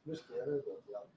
Nu skrev jag då till Janne.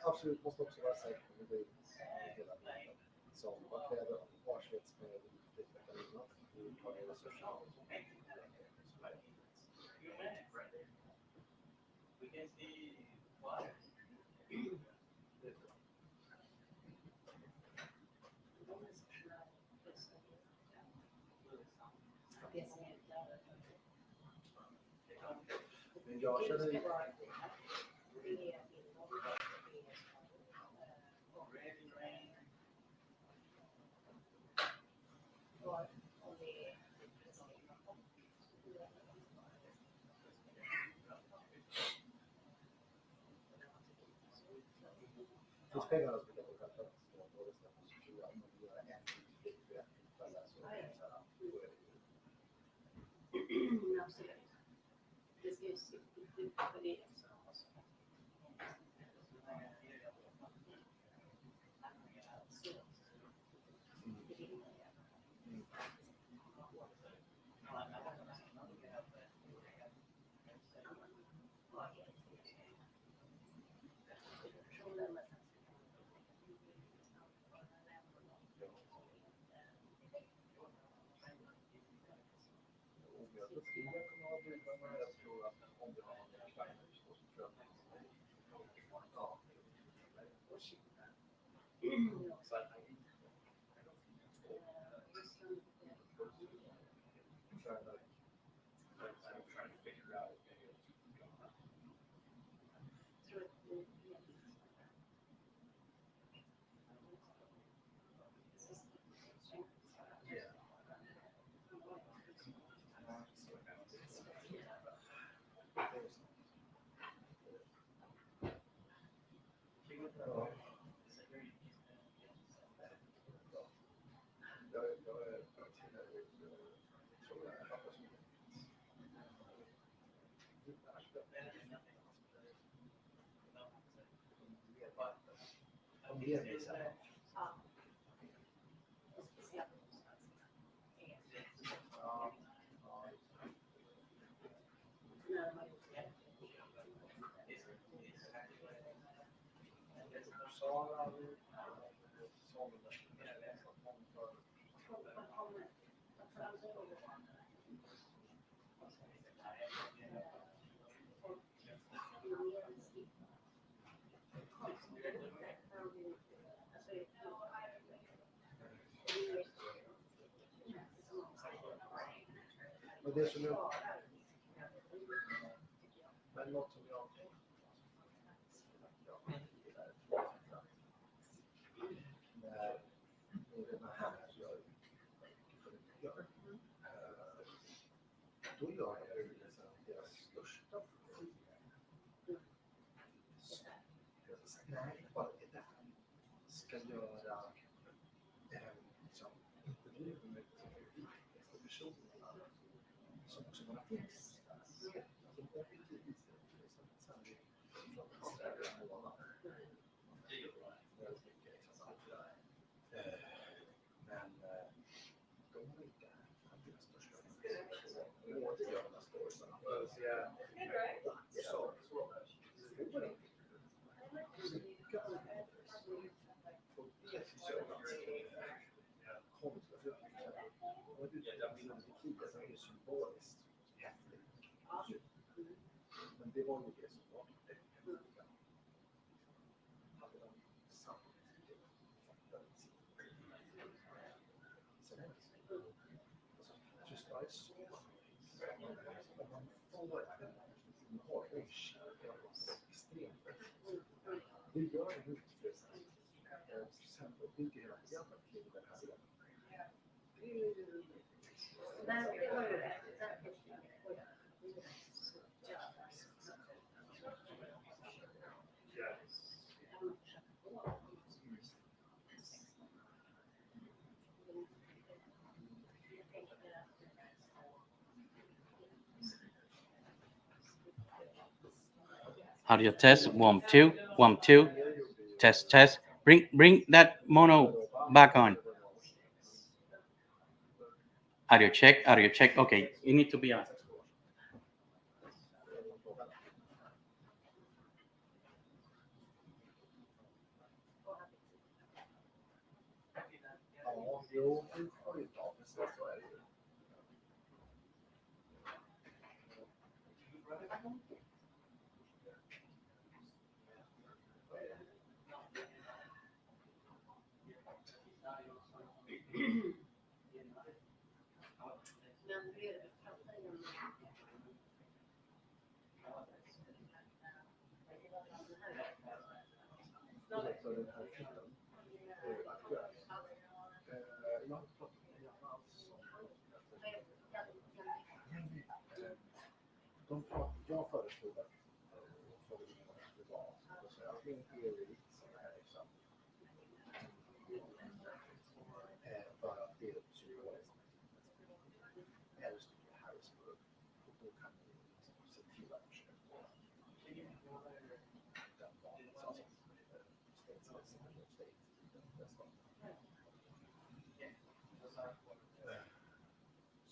Så absolut måste också vara säker på det hela tiden. Som vad kräver varsvets med Karine hur tar ni resurser? Men jag känner finns pengarna som kan få själva och det ska få styra om man gör en viktig fälla så absolut. Det ska ju syfta på det. Jag tror att om vi har en kleiner så tror jag men det som jag men något som jag när den här gör då gör jag det deras största nej, bara det där ska göra som intervjuer med de viktigaste personerna som också bara finns som objektivt visar sannolikt från Sverige och månad. Men de har inte deras största och det gör de storiesarna. Men det var ju det som var det häftiga. Hade de samtidigt fattat sin sen är det så. Just by så. Om man får en extremt det gör det utfrestande. Sen bygger hela programmet kring den här delen. Det var ju rätt. Audio test, 1, 2, 1, 2. Test, test. Bring that mono back on. Audio check. Okay, you need to be on. Jo, det har ju bra, men så är det ju. Jag föreslog att det var min teori som är liksom för att det är psykologiskt helst i Harrisburg och då kan vi se till att försöka få den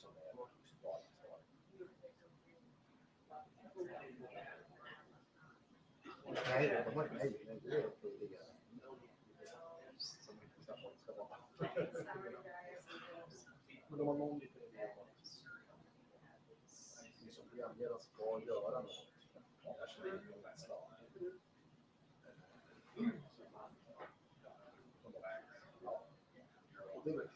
som är just bara nej, de har nej, det är inte det som inte ska vara. Men de har någon liten idé om att vi som programledare ska göra något. Jag känner inte någon rädsla. Och det är väl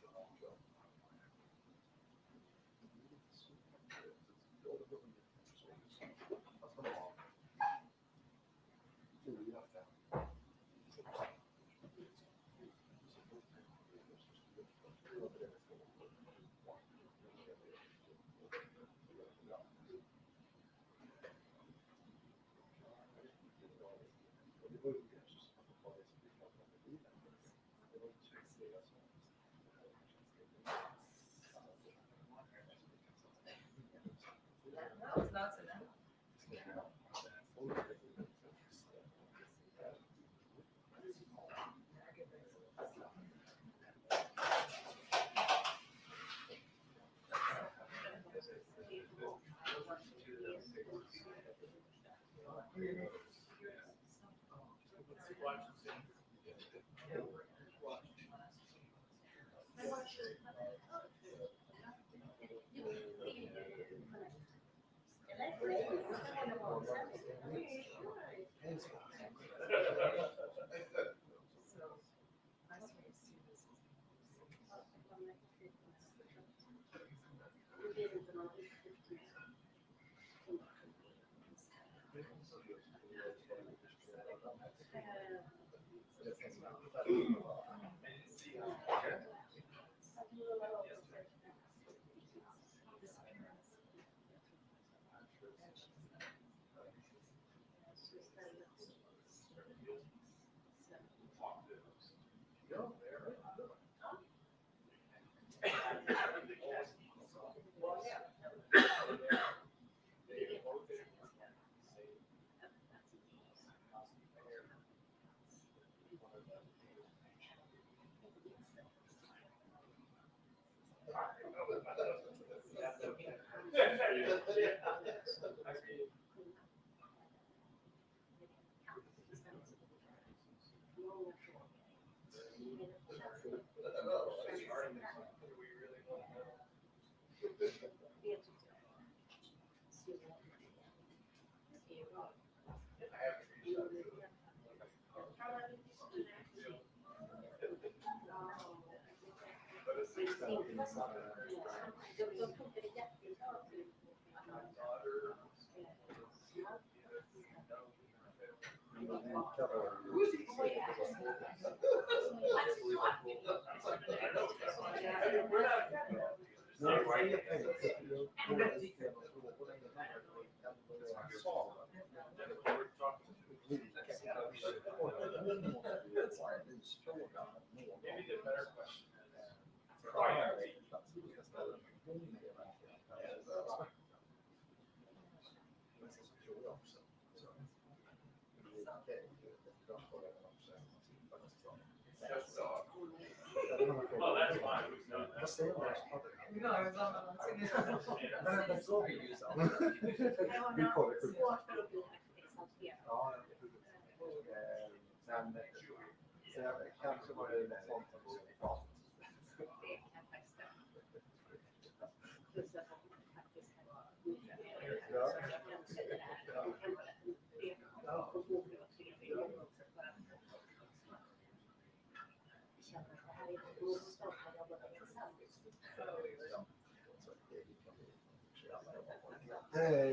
Kanske var det något sånt som var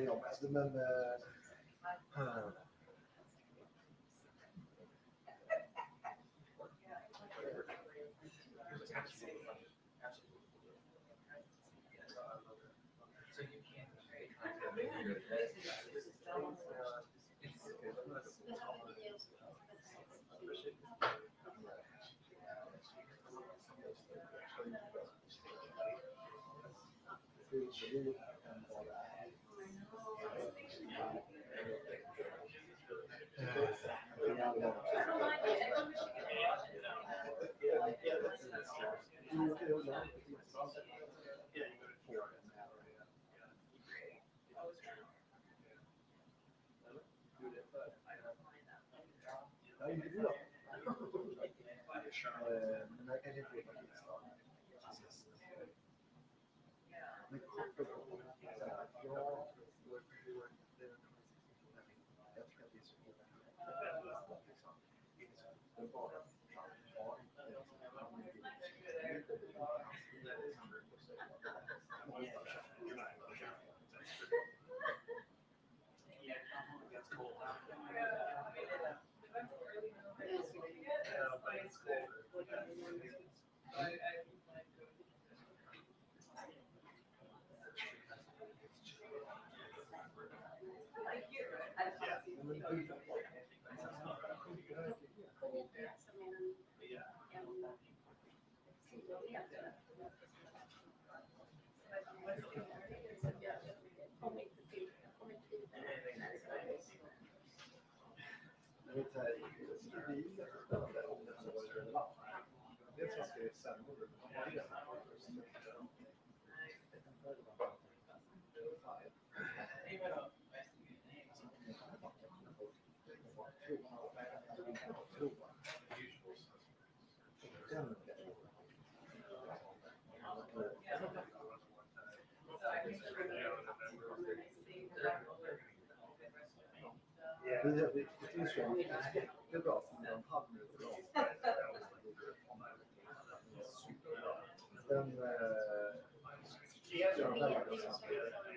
jag med, men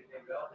det är bra.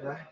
Nej.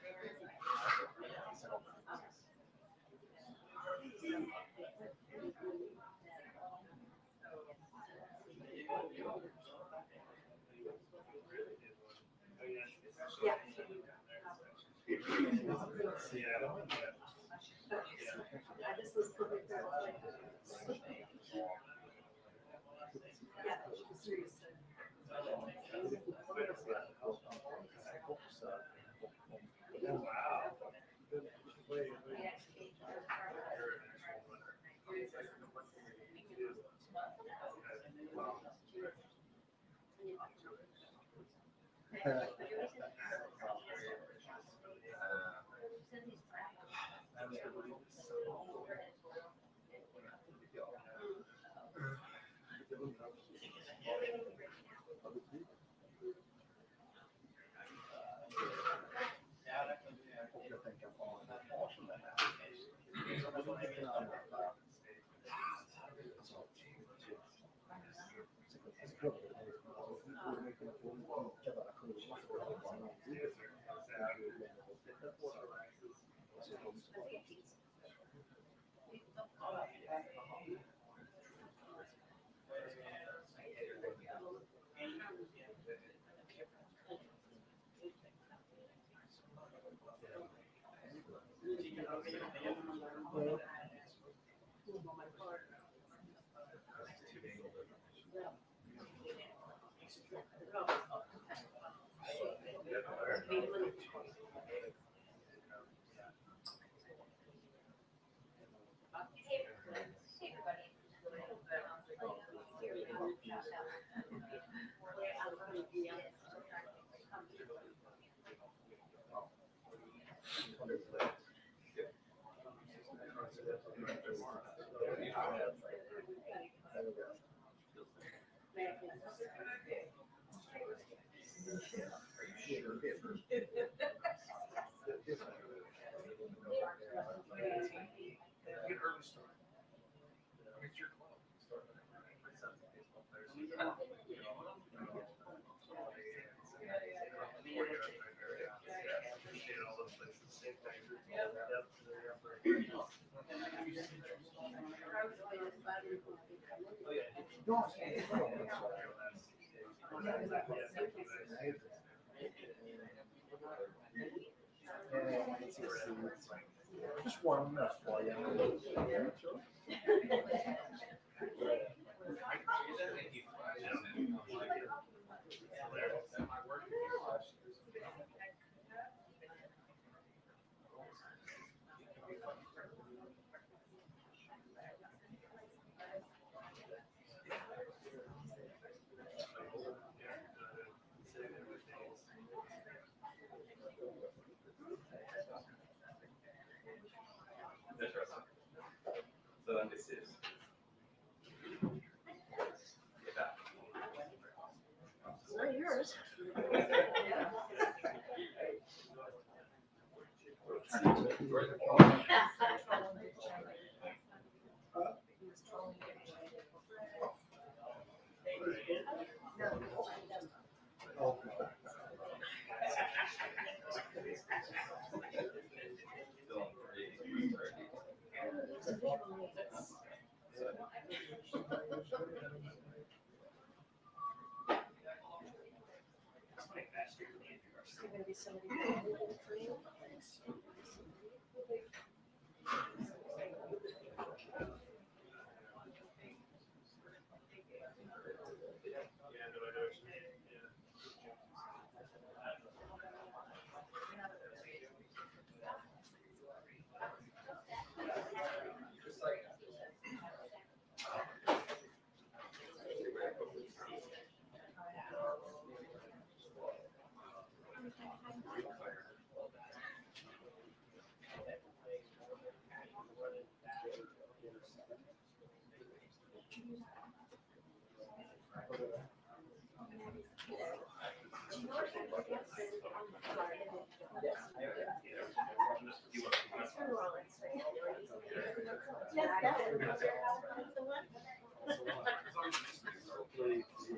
Just one, that's why. So then this is. It's not yours.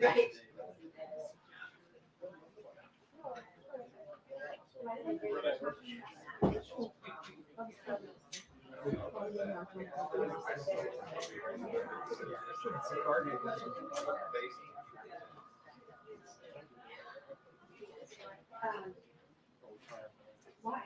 Right. Why?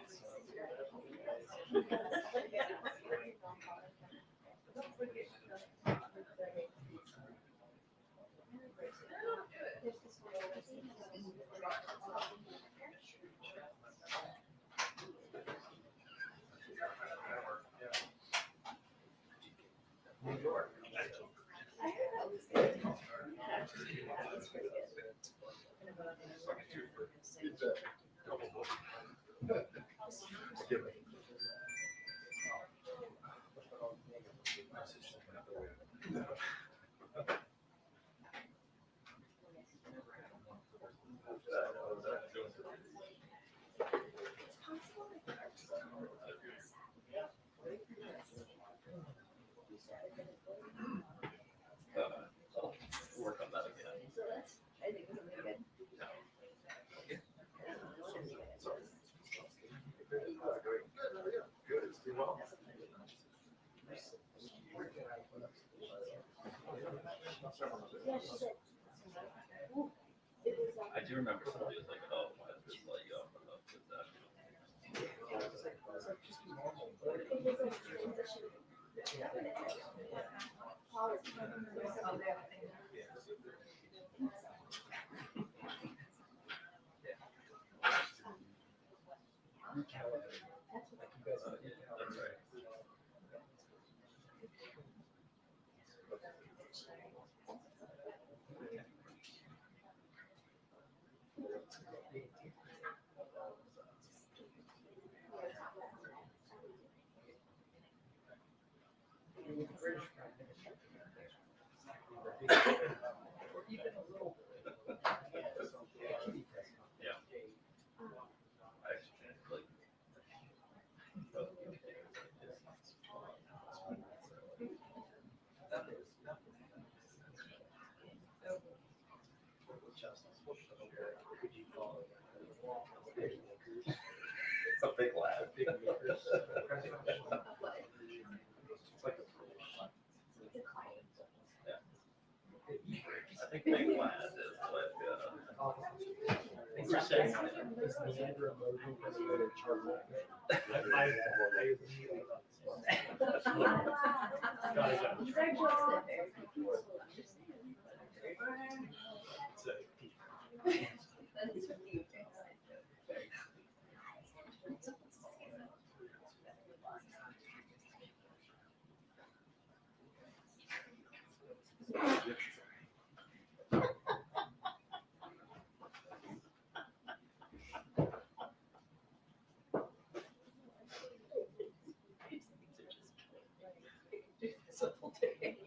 Work on that again. I think it's really good. I do remember somebody was like, oh, why did this let you off the hook with that? That's right. Yeah. I actually like. It's a big lad. I think big lad is like. You're saying is Neander emoji because you go to Charlie? These are jokes that very few people will understand. That is from you. Simple day.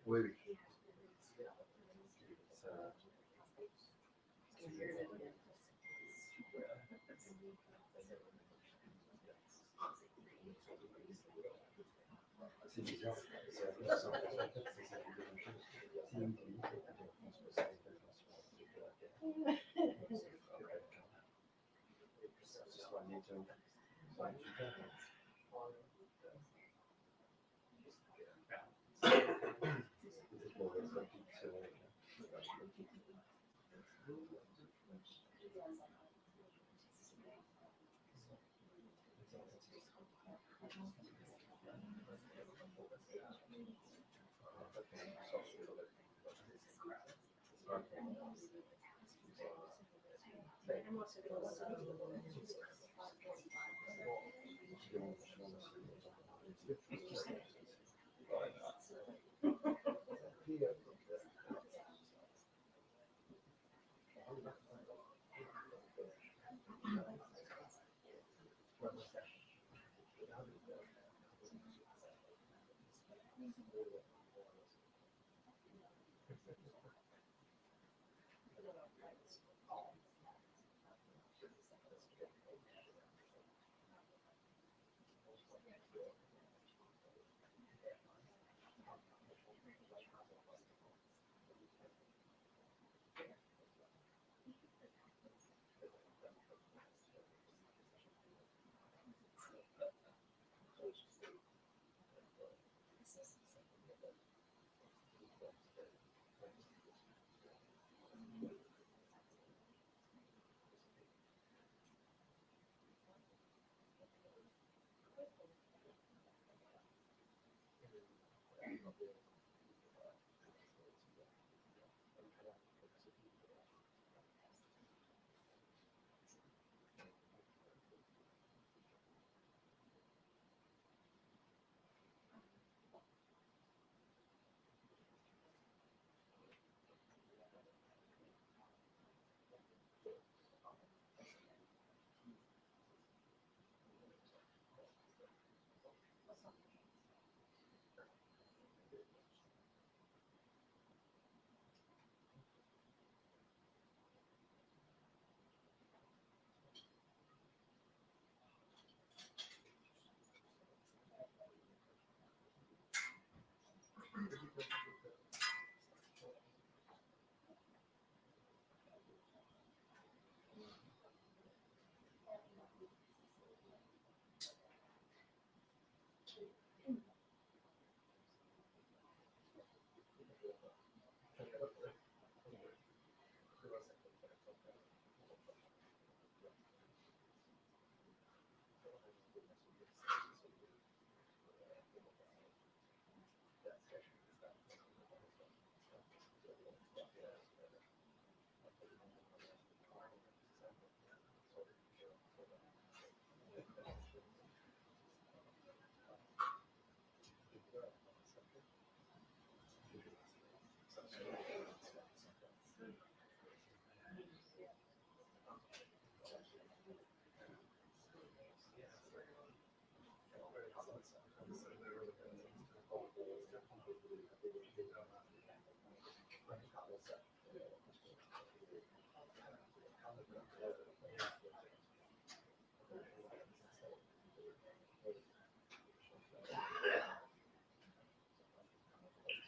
Oui, oui. C'est bizarre.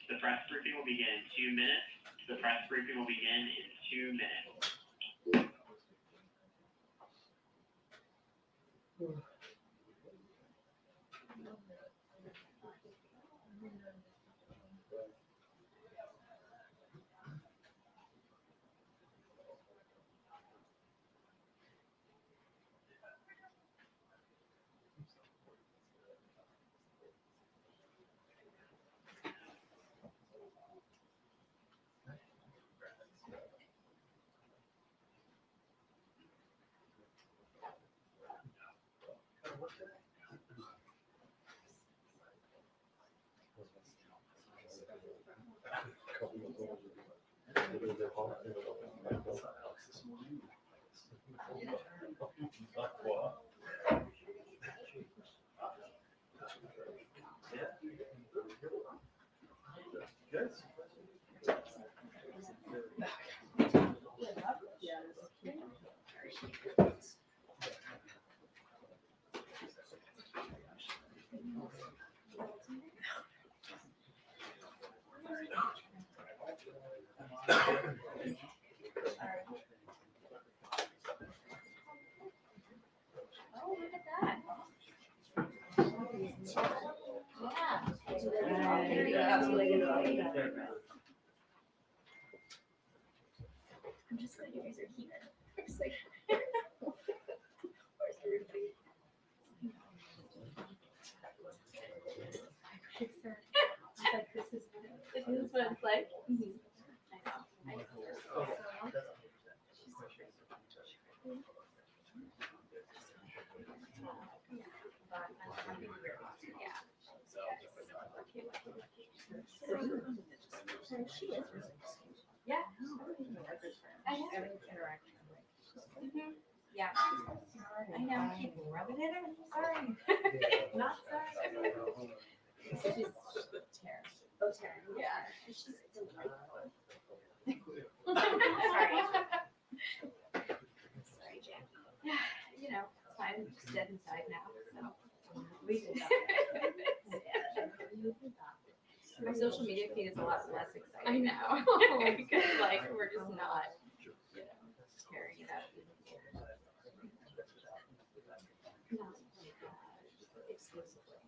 The press briefing will begin in 2 minutes. The press briefing will begin in 2 minutes. Oh, look at that. I'm just glad you guys are here. It's like, where's everybody? This is what it's like. I know. She is. Yeah. I know. Yeah. I know. Keep rubbing it in. Sorry. Not sorry. She's Tara. Oh, Tara. Yeah. She's delightful. Sorry. Sorry, Jack. Yeah. You know, it's fine. I'm just dead inside now. So. My social media feed is a lot less exciting. I know. Because like we're just not, carrying it out. Not exclusively.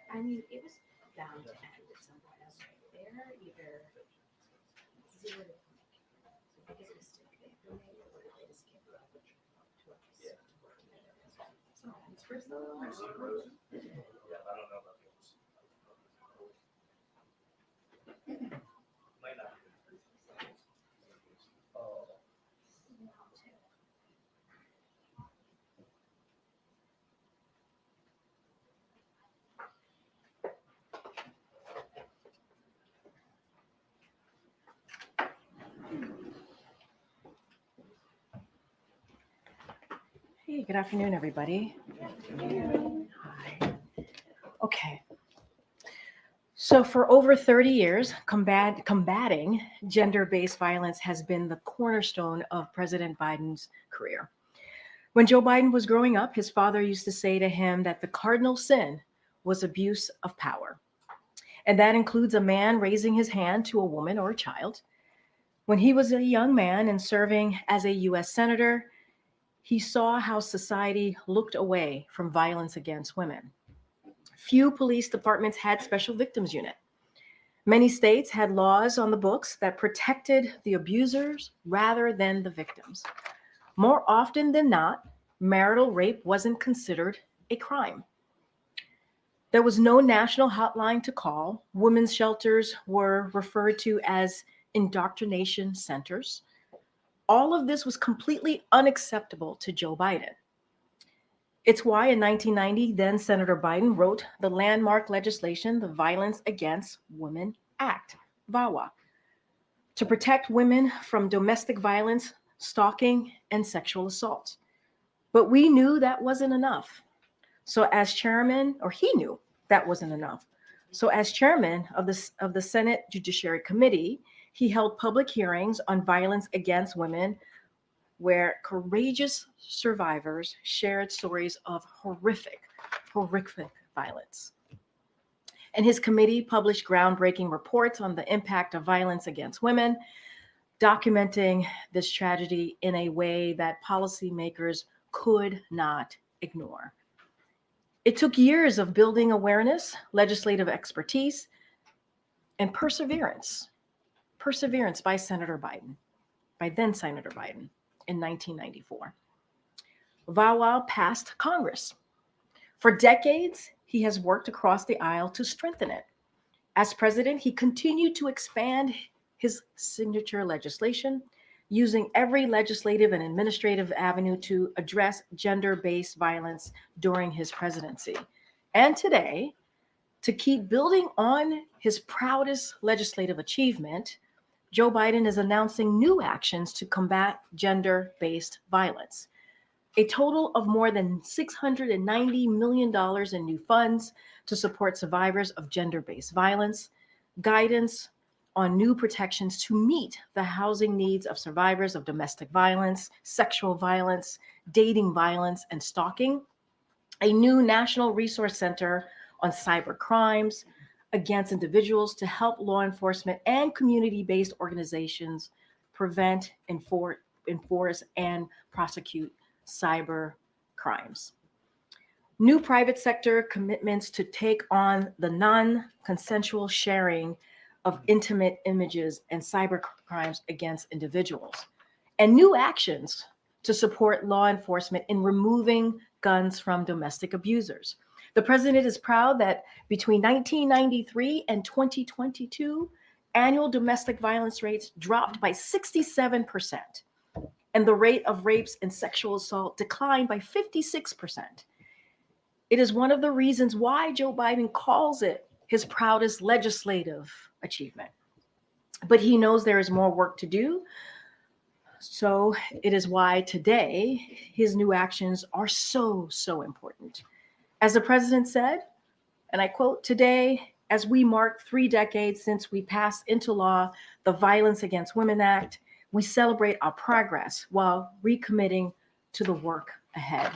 I mean, it was bound to end at some point. I was right there, either zero to the biggest mistake they ever made, or they just gave up to us. Sometimes we're so. Yeah, I don't know about those. Might not be. Oh. Hey, good afternoon, everybody. Hi. Okay. So for over 30 years, combating gender-based violence has been the cornerstone of President Biden's career. When Joe Biden was growing up, his father used to say to him that the cardinal sin was abuse of power. And that includes a man raising his hand to a woman or a child. When he was a young man and serving as a U.S. senator, he saw how society looked away from violence against women. Few police departments had special victims unit. Many states had laws on the books that protected the abusers rather than the victims. More often than not, marital rape wasn't considered a crime. There was no national hotline to call. Women's shelters were referred to as indoctrination centers. All of this was completely unacceptable to Joe Biden. It's why in 1990, then Senator Biden wrote the landmark legislation, the Violence Against Women Act, VAWA, to protect women from domestic violence, stalking, and sexual assault. But we knew that wasn't enough. So as chairman, or he knew that wasn't enough. So as chairman of the Senate Judiciary Committee, he held public hearings on violence against women where courageous survivors shared stories of horrific violence. And his committee published groundbreaking reports on the impact of violence against women, documenting this tragedy in a way that policymakers could not ignore. It took years of building awareness, legislative expertise, and perseverance by then Senator Biden in 1994. VAWA passed Congress. For decades, he has worked across the aisle to strengthen it. As president, he continued to expand his signature legislation, using every legislative and administrative avenue to address gender-based violence during his presidency. and today, to keep building on his proudest legislative achievement, Joe Biden is announcing new actions to combat gender-based violence. A total of more than $690 million in new funds to support survivors of gender-based violence, guidance on new protections to meet the housing needs of survivors of domestic violence, sexual violence, dating violence, and stalking, a new National Resource Center on cybercrimes against individuals to help law enforcement and community-based organizations prevent, enforce, and prosecute cyber crimes. New private sector commitments to take on the non-consensual sharing of intimate images and cyber crimes against individuals, and new actions to support law enforcement in removing guns from domestic abusers. The president is proud that between 1993 and 2022, annual domestic violence rates dropped by 67%, and the rate of rapes and sexual assault declined by 56%. It is one of the reasons why Joe Biden calls it his proudest legislative achievement. But he knows there is more work to do. So it is why today his new actions are so important. As the president said, and I quote, "Today, as we mark 3 decades since we passed into law the Violence Against Women Act, we celebrate our progress while recommitting to the work ahead."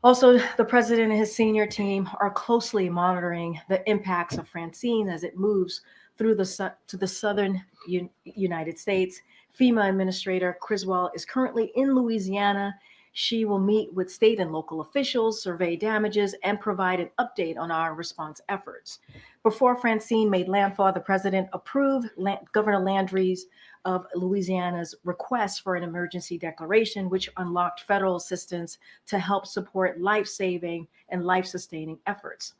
Also, the president and his senior team are closely monitoring the impacts of Francine as it moves through to the southern United States. FEMA Administrator Criswell is currently in Louisiana. She will meet with state and local officials, survey damages, and provide an update on our response efforts. Before Francine made landfall, the president approved Governor Landry's of Louisiana's request for an emergency declaration, which unlocked federal assistance to help support life-saving and life-sustaining efforts.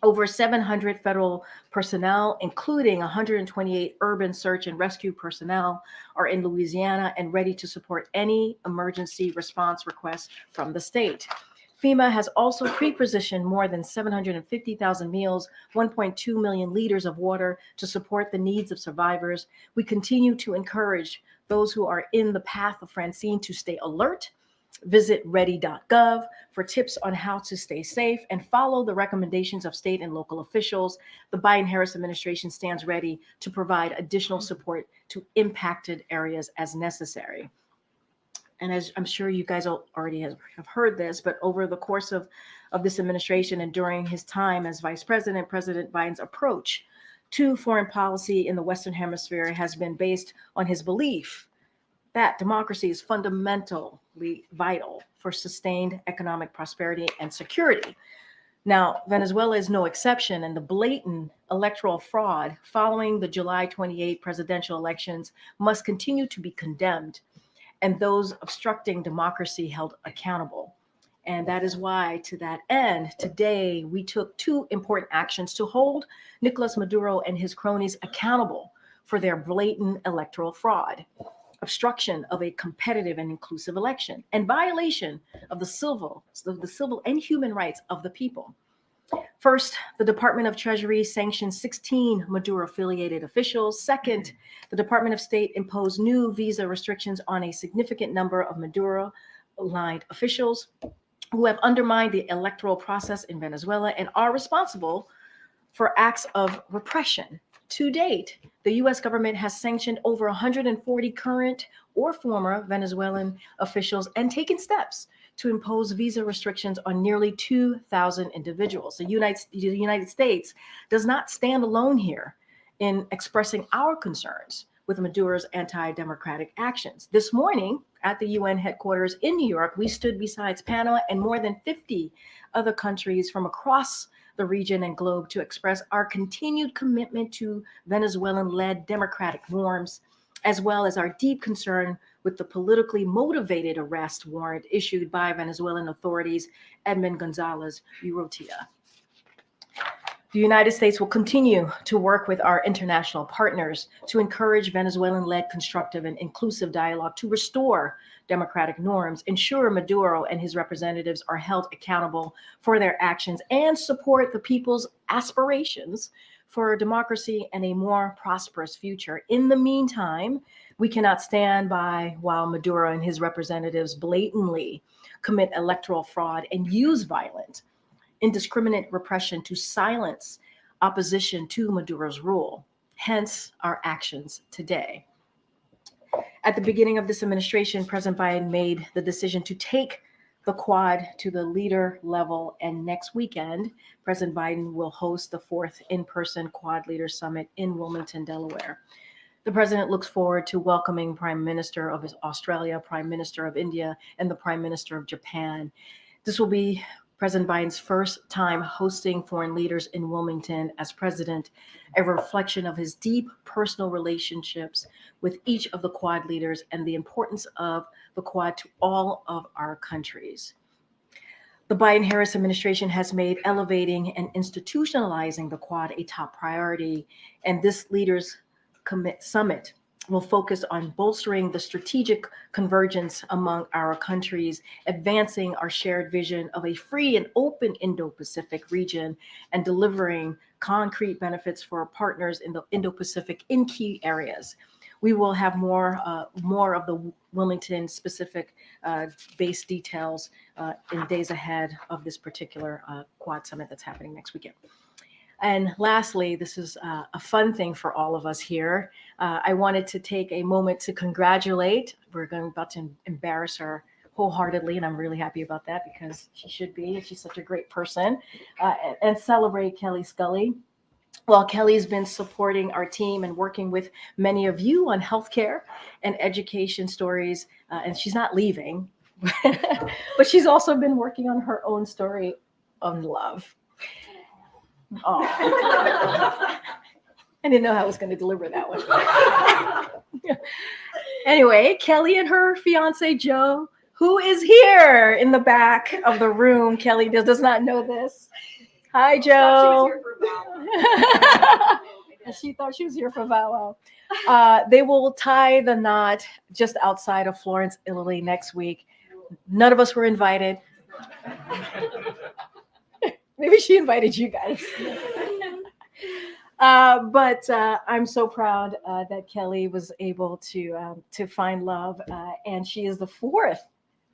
Over 700 federal personnel, including 128 urban search and rescue personnel, are in Louisiana and ready to support any emergency response requests from the state. FEMA has also pre-positioned more than 750,000 meals, 1.2 million liters of water to support the needs of survivors. We continue to encourage those who are in the path of Francine to stay alert. Visit ready.gov for tips on how to stay safe and follow the recommendations of state and local officials. The Biden-Harris administration stands ready to provide additional support to impacted areas as necessary. And as I'm sure you guys already have heard this, but over the course of this administration and during his time as vice president, President Biden's approach to foreign policy in the Western Hemisphere has been based on his belief that democracy is fundamentally vital for sustained economic prosperity and security. Now, Venezuela is no exception, and the blatant electoral fraud following the July 28 presidential elections must continue to be condemned, and those obstructing democracy held accountable. And that is why, to that end, today we took 2 important actions to hold Nicolas Maduro and his cronies accountable for their blatant electoral fraud, obstruction of a competitive and inclusive election, and violation of the civil and human rights of the people. First, the Department of Treasury sanctioned 16 Maduro-affiliated officials. Second, the Department of State imposed new visa restrictions on a significant number of Maduro-aligned officials who have undermined the electoral process in Venezuela and are responsible for acts of repression. To date, the U.S. government has sanctioned over 140 current or former Venezuelan officials and taken steps to impose visa restrictions on nearly 2,000 individuals. The United States does not stand alone here in expressing our concerns with Maduro's anti-democratic actions. This morning at the UN headquarters in New York, we stood beside Panama and more than 50 other countries from across the region and globe to express our continued commitment to Venezuelan-led democratic norms, as well as our deep concern with the politically motivated arrest warrant issued by Venezuelan authorities, Edmund Gonzalez Urrutia. The United States will continue to work with our international partners to encourage Venezuelan-led constructive and inclusive dialogue to restore democratic norms, ensure Maduro and his representatives are held accountable for their actions, and support the people's aspirations for democracy and a more prosperous future. In the meantime, we cannot stand by while Maduro and his representatives blatantly commit electoral fraud and use violent, indiscriminate repression to silence opposition to Maduro's rule. Hence our actions today. At the beginning of this administration, President Biden made the decision to take the Quad to the leader level, and next weekend, President Biden will host the 4th in-person Quad Leaders Summit in Wilmington, Delaware. The president looks forward to welcoming Prime Minister of Australia, Prime Minister of India, and the Prime Minister of Japan. This will be President Biden's first time hosting foreign leaders in Wilmington as president, a reflection of his deep personal relationships with each of the Quad leaders and the importance of the Quad to all of our countries. The Biden-Harris administration has made elevating and institutionalizing the Quad a top priority, and this Leaders Summit will focus on bolstering the strategic convergence among our countries, advancing our shared vision of a free and open Indo-Pacific region, and delivering concrete benefits for our partners in the Indo-Pacific in key areas. We will have more of the Wilmington specific base details in days ahead of this particular Quad Summit that's happening next weekend. And lastly, this is a fun thing for all of us here. I wanted to take a moment to congratulate. We're about to embarrass her wholeheartedly, and I'm really happy about that because she should be. She's such a great person. And celebrate Kelly Scully. Well, Kelly's been supporting our team and working with many of you on healthcare and education stories, and she's not leaving, but she's also been working on her own story on love. Oh, I didn't know how I was going to deliver that one. Anyway, Kelly and her fiance, Joe, who is here in the back of the room. Kelly does not know this. Hi, Joe. She thought she was here for Vow Wow. They will tie the knot just outside of Florence, Italy next week. None of us were invited. Maybe she invited you guys. But I'm so proud that Kelly was able to find love, and she is the fourth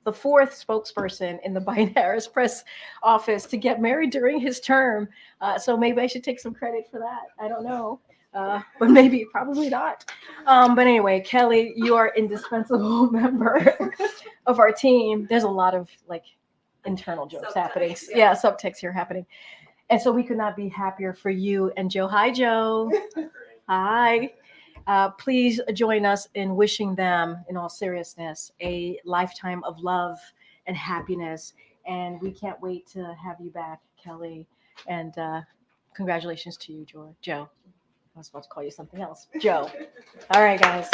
spokesperson in the Biden-Harris press office to get married during his term. So maybe I should take some credit for that. I don't know, but maybe probably not. But anyway, Kelly, you are indispensable member of our team. There's a lot of internal jokes happening. Yeah, subtext here happening. And so we could not be happier for you and Joe. Hi, Joe. Hi. Please join us in wishing them, in all seriousness, a lifetime of love and happiness. And we can't wait to have you back, Kelly. And congratulations to you, Joe. I was about to call you something else. Joe. All right, guys.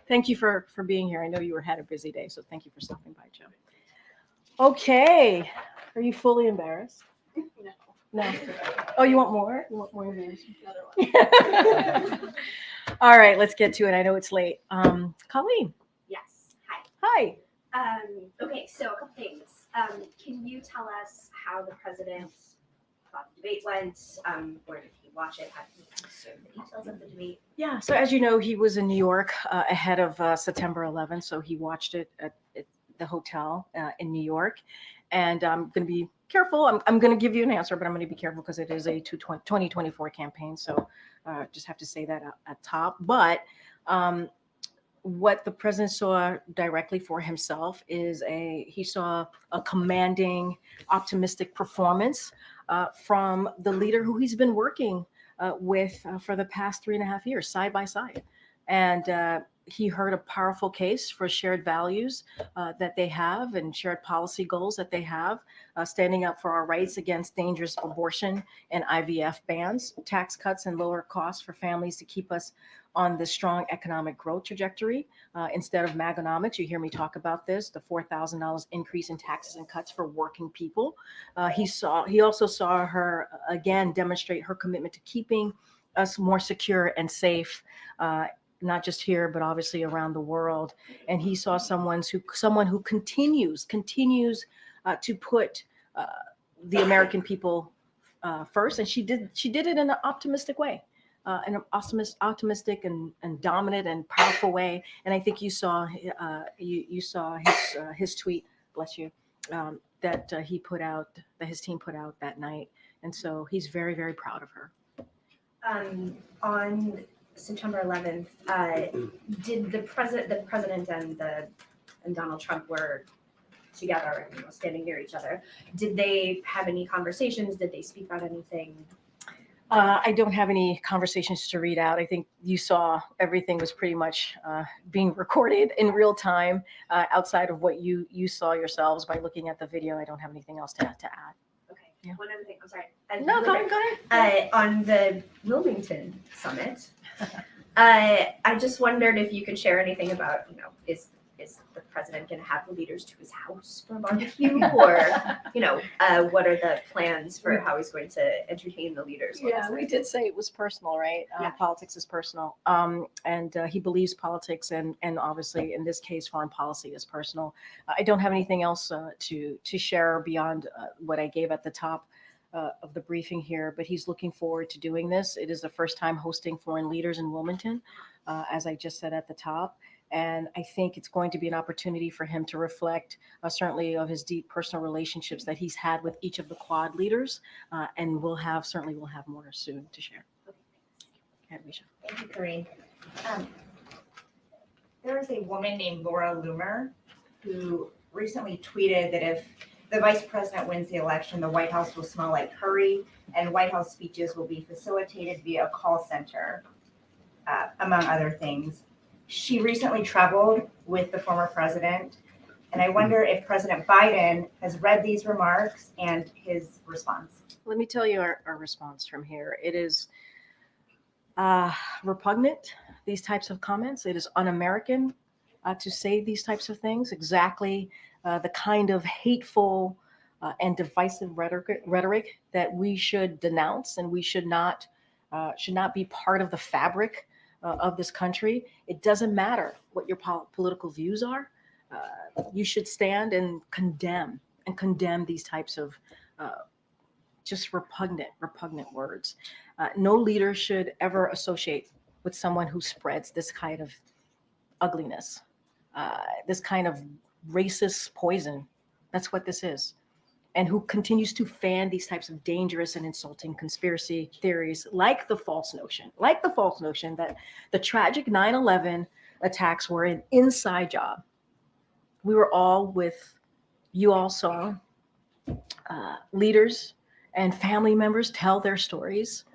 Thank you for being here. I know you had a busy day, so thank you for stopping by, Joe. Okay. Are you fully embarrassed? No. Oh, you want more? You want more embarrassment? All right, let's get to it. I know it's late. Colleen. Yes. Hi. Hi. Okay, so a couple things. Can you tell us how the president thought the debate went? Or did he watch it? How did he consume the details of the debate? Yeah, so as you know, he was in New York ahead of September 11th, so he watched it at the hotel in New York. And I'm going to be careful. I'm going to give you an answer, but I'm going to be careful because it is a 2024 campaign. So just have to say that at top. But what the president saw directly for himself is he saw a commanding, optimistic performance from the leader who he's been working with for the past 3.5 years, side by side. And he heard a powerful case for shared values that they have and shared policy goals that they have, standing up for our rights against dangerous abortion and IVF bans, tax cuts and lower costs for families to keep us on the strong economic growth trajectory. Instead of Maganomics, you hear me talk about this, the $4,000 increase in taxes and cuts for working people. He also saw her again demonstrate her commitment to keeping us more secure and safe not just here, but obviously around the world. And he saw someone who continues to put the American people first, and she did it in an optimistic way, in an optimistic and dominant and powerful way. And I think you saw his tweet, bless you, that he put out, that his team put out that night. And so he's very, very proud of her. On September 11th, did the president and Donald Trump were together and standing near each other? Did they have any conversations? Did they speak about anything? I don't have any conversations to read out. I think you saw everything was pretty much being recorded in real time. Outside of what you saw yourselves by looking at the video, I don't have anything else to add. Okay. Yeah. One other thing. I'm sorry. No, go ahead. On the Wilmington summit, I just wondered if you could share anything about, is the president going to have the leaders to his house for a barbecue, or what are the plans for how he's going to entertain the leaders? Yeah, we did say it was personal, right? Yeah. Politics is personal, and he believes politics and obviously in this case foreign policy is personal. I don't have anything else to share beyond what I gave at the top of the briefing here, but he's looking forward to doing this. It is the first time hosting foreign leaders in Wilmington, as I just said at the top. And I think it's going to be an opportunity for him to reflect certainly of his deep personal relationships that he's had with each of the Quad leaders. And we'll have more soon to share. Okay, Misha. Thank you, Karine. There is a woman named Laura Loomer who recently tweeted that if the vice president wins the election, the White House will smell like curry, and White House speeches will be facilitated via a call center, among other things. She recently traveled with the former president, and I wonder if President Biden has read these remarks and his response. Let me tell you our response from here. It is repugnant, these types of comments. It is un-American to say these types of things, exactly the kind of hateful and divisive rhetoric that we should denounce, and we should not be part of the fabric of this country. It doesn't matter what your political views are. You should stand and condemn these types of just repugnant words. No leader should ever associate with someone who spreads this kind of ugliness, this kind of racist poison. That's what this is. And who continues to fan these types of dangerous and insulting conspiracy theories, like the false notion that the tragic 9/11 attacks were an inside job. We were you all saw leaders and family members tell their stories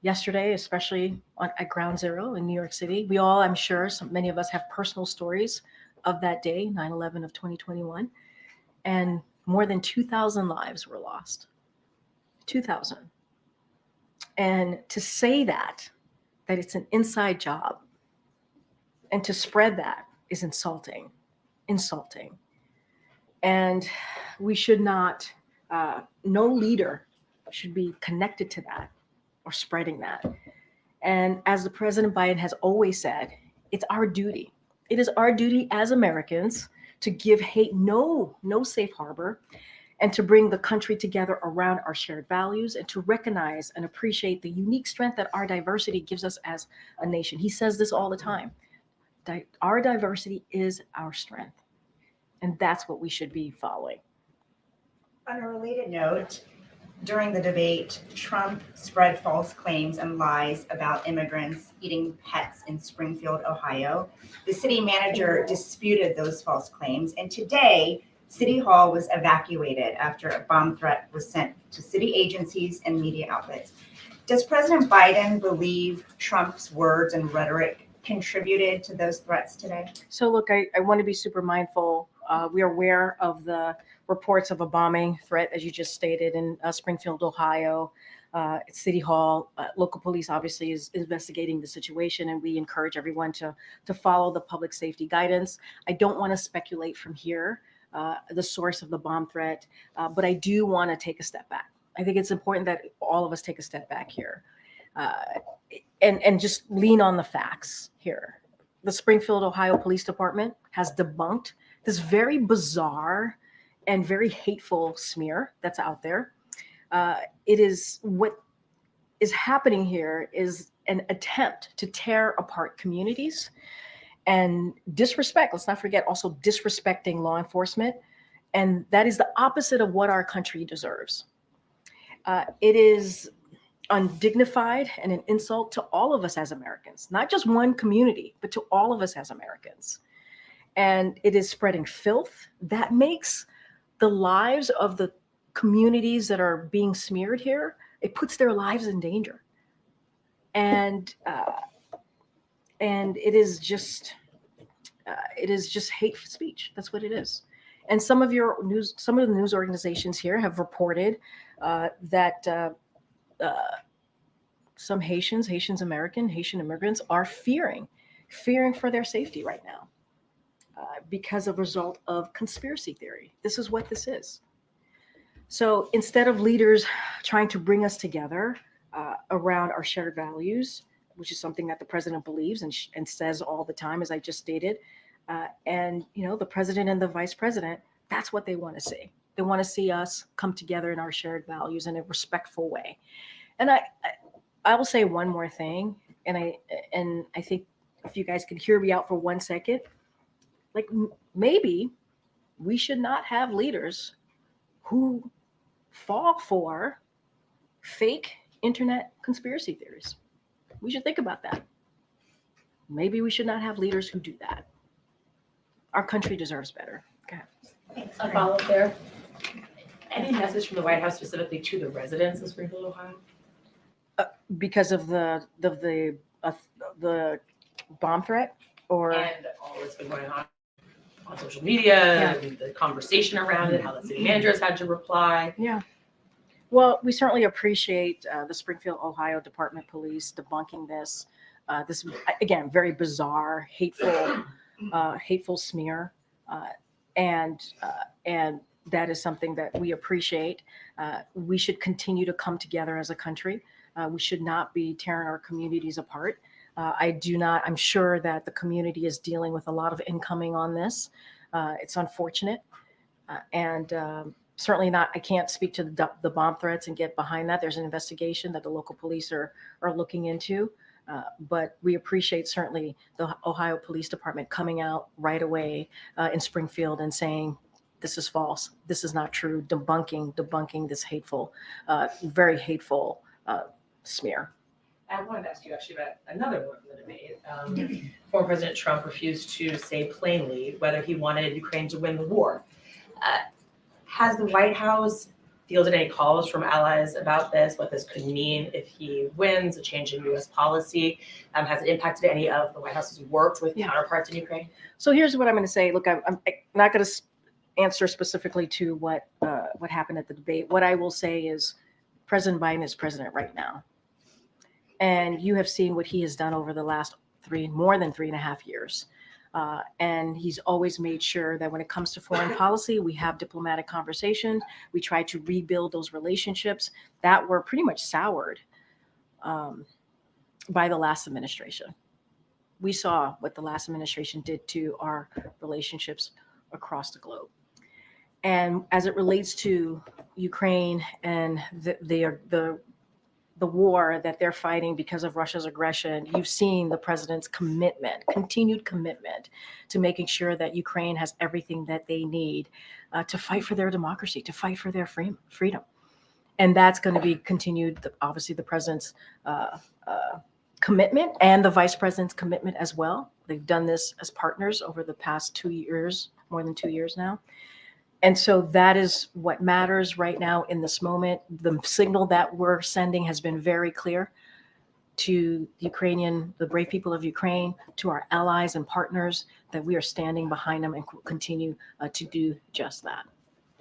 yesterday, especially at Ground Zero in New York City. We all, I'm sure, many of us have personal stories of that day, 9/11 of 2021. And more than 2,000 lives were lost. 2,000. And to say that it's an inside job, and to spread that is insulting. And we should not, no leader should be connected to that or spreading that. And as the President Biden has always said, it's our duty. It is our duty as Americans to give hate no safe harbor, and to bring the country together around our shared values, and to recognize and appreciate the unique strength that our diversity gives us as a nation. He says this all the time. Our diversity is our strength, and that's what we should be following. On a related note, during the debate, Trump spread false claims and lies about immigrants eating pets in Springfield, Ohio. The city manager disputed those false claims, and today, City Hall was evacuated after a bomb threat was sent to city agencies and media outlets. Does President Biden believe Trump's words and rhetoric contributed to those threats today? So look, I want to be super mindful. We are aware of the reports of a bombing threat, as you just stated, in Springfield, Ohio. At City Hall, local police obviously is investigating the situation, and we encourage everyone to follow the public safety guidance. I don't want to speculate from here the source of the bomb threat, but I do want to take a step back. I think it's important that all of us take a step back here. and just lean on the facts here. The Springfield, Ohio Police Department has debunked this very bizarre and very hateful smear that's out there. It is what is happening here is an attempt to tear apart communities and disrespect. Let's not forget also disrespecting law enforcement. And that is the opposite of what our country deserves. It is undignified and an insult to all of us as Americans, not just one community, but to all of us as Americans. And it is spreading filth that makes the lives of the communities that are being smeared here, it puts their lives in danger. And it is just hate speech. That's what it is. And some of the news organizations here have reported that some Haitian immigrants are fearing for their safety right now because of a result of conspiracy theory. This is what this is. So instead of leaders trying to bring us together around our shared values, which is something that the president believes and says all the time, as I just stated, and the president and the vice president, that's what they want to see. They want to see us come together in our shared values in a respectful way. And I will say one more thing, and I think if you guys could hear me out for 1 second, like maybe we should not have leaders who fall for fake internet conspiracy theories. We should think about that. Maybe we should not have leaders who do that. Our country deserves better. Okay. A follow-up there. Any message from the White House specifically to the residents of Springfield, Ohio? Because of the bomb threat, or And all that's been going on social media, and the conversation around it, how the city managers had to reply. Yeah. Well, we certainly appreciate the Springfield, Ohio Department Police debunking this. This again, very bizarre, hateful smear, and that is something that we appreciate. We should continue to come together as a country. We should not be tearing our communities apart. I'm sure that the community is dealing with a lot of incoming on this. It's unfortunate. And certainly not, I can't speak to the bomb threats and get behind that. There's an investigation that the local police are looking into. But we appreciate certainly the Ohio Police Department coming out right away in Springfield and saying, this is false. This is not true. Debunking this hateful, very hateful smear. I wanted to ask you actually about another one from the debate. Former President Trump refused to say plainly whether he wanted Ukraine to win the war. Has the White House fielded any calls from allies about this, what this could mean if he wins, a change in U.S. policy? Has it impacted any of the White House's work with counterparts in Ukraine? So here's what I'm going to say. Look, I'm not going to answer specifically to what happened at the debate. What I will say is President Biden is president right now. And you have seen what he has done over the last more than 3.5 years. And he's always made sure that when it comes to foreign policy, we have diplomatic conversations. We try to rebuild those relationships that were pretty much soured by the last administration. We saw what the last administration did to our relationships across the globe. And as it relates to Ukraine and the war that they're fighting because of Russia's aggression, you've seen the president's continued commitment to making sure that Ukraine has everything that they need to fight for their democracy, to fight for their freedom. And that's going to be continued, obviously, the president's commitment and the vice president's commitment as well. They've done this as partners over the past 2 years, more than 2 years now. And so that is what matters right now in this moment. The signal that we're sending has been very clear to the brave people of Ukraine, to our allies and partners, that we are standing behind them and continue to do just that.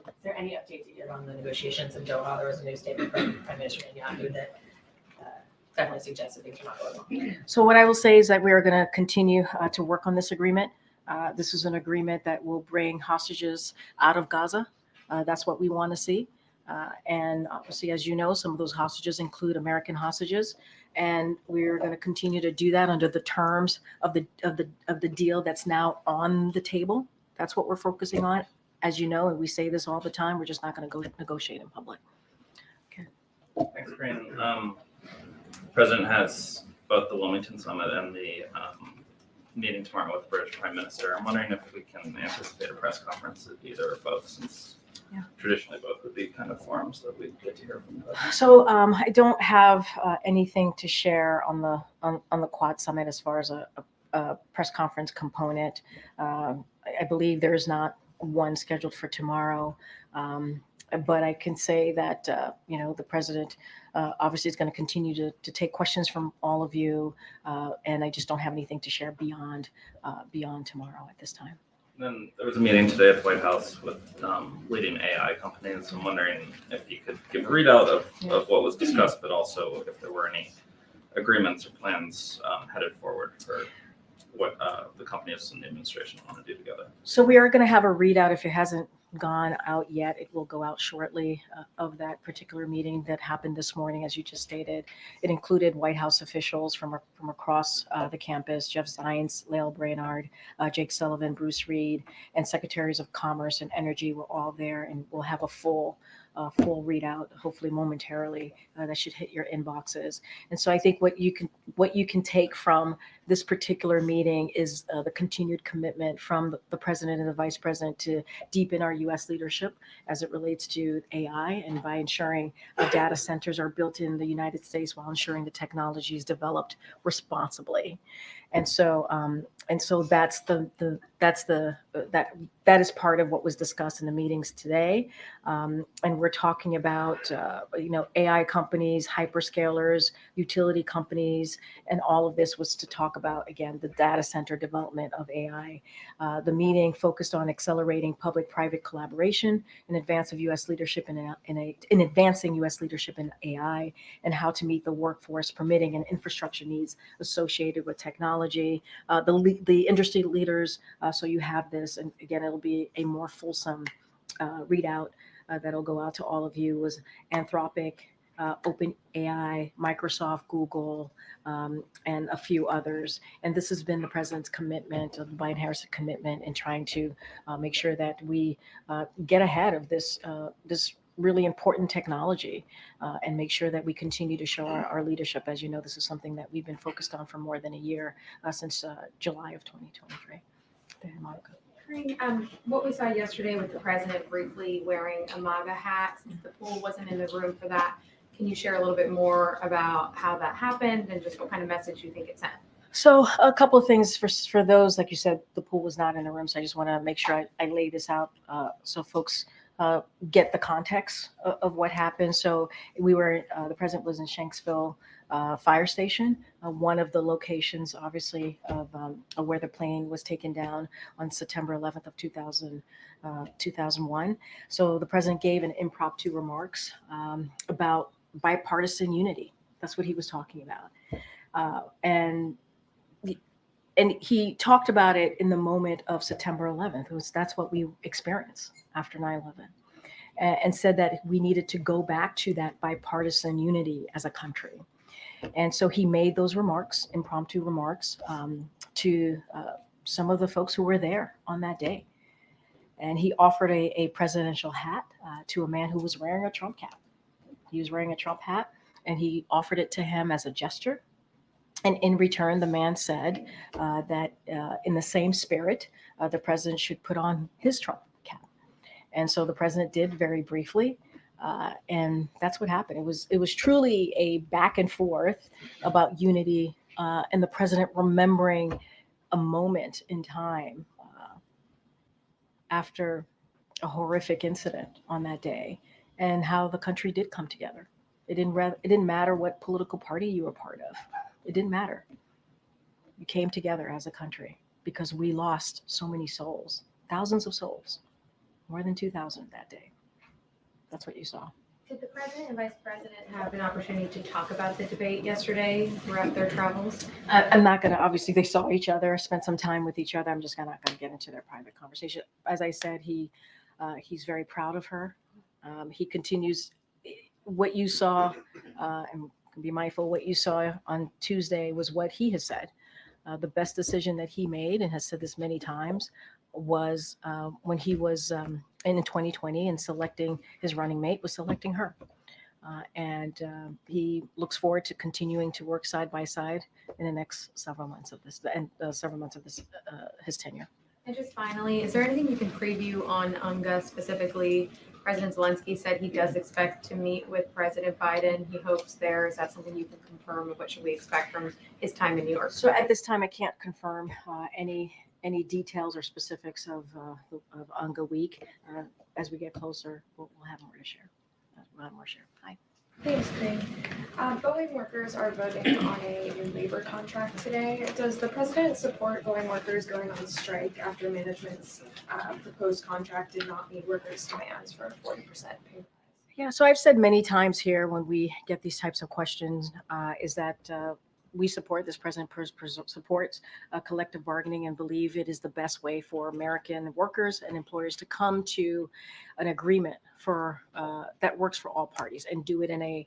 Is there any update to give on the negotiations in Doval? There was a new statement from Prime Minister Netanyahu that definitely suggested things are not going well. So what I will say is that we are going to continue to work on this agreement. This is an agreement that will bring hostages out of Gaza. That's what we want to see. And obviously, as you know, some of those hostages include American hostages. And we're going to continue to do that under the terms of the deal that's now on the table. That's what we're focusing on. As you know, and we say this all the time, we're just not going to go negotiate in public. Thanks, Karine. The President has both the Wilmington Summit and the meeting tomorrow with the British Prime Minister. I'm wondering if we can anticipate a press conference at either or both, since traditionally both would be kind of forums that we get to hear from the President. So I don't have anything to share on the Quad Summit as far as a press conference component. I believe there's not one scheduled for tomorrow. But I can say that, the president obviously is going to continue to take questions from all of you. And I just don't have anything to share beyond tomorrow at this time. Then there was a meeting today at the White House with leading AI companies. I'm wondering if you could give a readout of what was discussed, but also if there were any agreements or plans headed forward for what the companies and the administration want to do together. So we are going to have a readout. If it hasn't gone out yet, it will go out shortly, of that particular meeting that happened this morning, as you just stated. It included White House officials from across the campus: Jeff Zients, Lael Brainard, Jake Sullivan, Bruce Reed, and Secretaries of Commerce and Energy were all there, and we'll have a full readout, hopefully momentarily, that should hit your inboxes. And so I think what you can take from this particular meeting is the continued commitment from the president and the vice president to deepen our U.S. leadership as it relates to AI, and by ensuring data centers are built in the United States while ensuring the technology is developed responsibly. And so that is part of what was discussed in the meetings today. And we're talking about, AI companies, hyperscalers, utility companies, and all of this was to talk about, again, the data center development of AI. The meeting focused on accelerating public-private collaboration in advance of U.S. leadership in advancing U.S. leadership in AI, and how to meet the workforce, permitting, and infrastructure needs associated with technology. The industry leaders, so you have this, and again, it'll be a more fulsome readout that'll go out to all of you, was Anthropic, OpenAI, Microsoft, Google, and a few others. And this has been the president's commitment, the Biden-Harris commitment, in trying to make sure that we get ahead of this really important technology, and make sure that we continue to show our leadership. As you know, this is something that we've been focused on for more than a year, since July of 2023. Monica. Karine, what we saw yesterday with the president briefly wearing a MAGA hat, since the pool wasn't in the room for that, can you share a little bit more about how that happened and just what kind of message you think it sent? So a couple of things for those, like you said, the pool was not in the room. So I just want to make sure I lay this out so folks get the context of what happened. So the president was in Shanksville Fire Station, one of the locations, obviously, of where the plane was taken down on September 11th of 2001. So the president gave an impromptu remarks about bipartisan unity. That's what he was talking about. And he talked about it in the moment of September 11th. That's what we experienced after 9/11, and said that we needed to go back to that bipartisan unity as a country. And so he made those remarks, impromptu remarks, to some of the folks who were there on that day. And he offered a presidential hat to a man who was wearing a Trump cap. He was wearing a Trump hat, and he offered it to him as a gesture. And in return, the man said that in the same spirit, the president should put on his Trump cap. And so the president did, very briefly. And that's what happened. It was truly a back and forth about unity, and the president remembering a moment in time after a horrific incident on that day, and how the country did come together. It didn't matter what political party you were part of. It didn't matter. We came together as a country because we lost so many souls, thousands of souls, more than 2,000 that day. That's what you saw. Did the president and vice president have an opportunity to talk about the debate yesterday throughout their travels? I'm not going to, obviously they saw each other, spent some time with each other. I'm just not going to get into their private conversation. As I said, he's very proud of her. He continues what you saw, and be mindful what you saw on Tuesday was what he has said. The best decision that he made, and has said this many times, was when he was in 2020 and selecting his running mate, was selecting her. He looks forward to continuing to work side by side in the next several months of this, his tenure. And just finally, is there anything you can preview on UNGA specifically? President Zelensky said he does expect to meet with President Biden. He hopes there. Is that something you can confirm? What should we expect from his time in New York? So at this time, I can't confirm any details or specifics of UNGA week. As we get closer, we'll have more to share. We'll have more to share. Hi. Thanks, Karine. Boeing workers are voting on a new labor contract today. Does the president support Boeing workers going on strike after management's proposed contract did not meet workers' demands for a 40% pay rise? Yeah, so I've said many times here when we get these types of questions is that we support, this president supports collective bargaining and believe it is the best way for American workers and employers to come to an agreement for that works for all parties and do it in a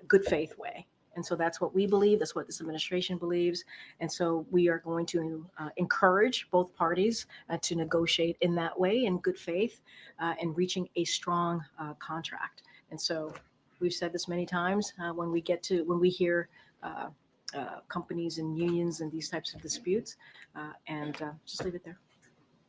good faith way. And so that's what we believe. That's what this administration believes. And so we are going to encourage both parties to negotiate in that way in good faith and reaching a strong contract. And so we've said this many times when we hear companies and unions and these types of disputes, and just leave it there.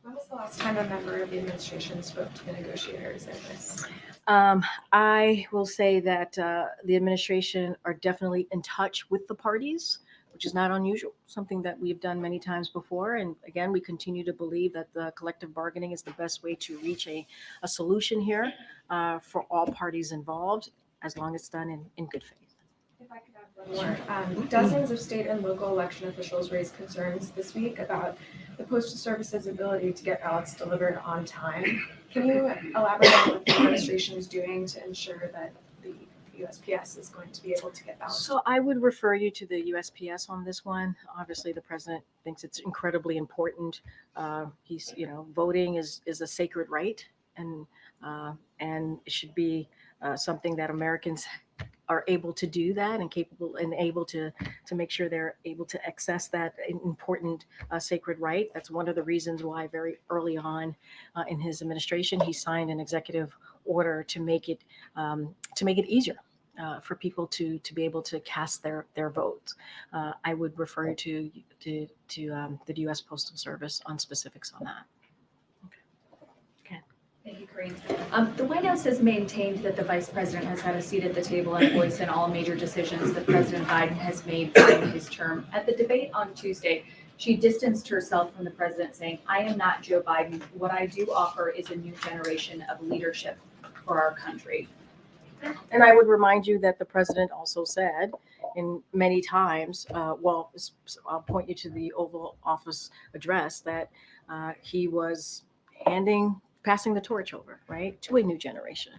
When was the last time a member of the administration spoke to the negotiators in this? I will say that the administration are definitely in touch with the parties, which is not unusual, something that we've done many times before. And again, we continue to believe that the collective bargaining is the best way to reach a solution here for all parties involved, as long as it's done in good faith. If I could add one more. Dozens of state and local election officials raised concerns this week about the Postal Service's ability to get ballots delivered on time. Can you elaborate on what the administration is doing to ensure that the USPS is going to be able to get ballots? So I would refer you to the USPS on this one. Obviously, the president thinks it's incredibly important. Voting is a sacred right, and it should be something that Americans are able to do that and capable and able to make sure they're able to access that important sacred right. That's one of the reasons why very early on in his administration, he signed an executive order to make it easier for people to be able to cast their votes. I would refer you to the U.S. Postal Service on specifics on that. Thank you, Karine. The White House has maintained that the vice president has had a seat at the table and voice in all major decisions that President Biden has made during his term. At the debate on Tuesday, she distanced herself from the president, saying, "I am not Joe Biden. What I do offer is a new generation of leadership for our country." And I would remind you that the president also said in many times, I'll point you to the Oval Office address, that he was passing the torch over, right, to a new generation.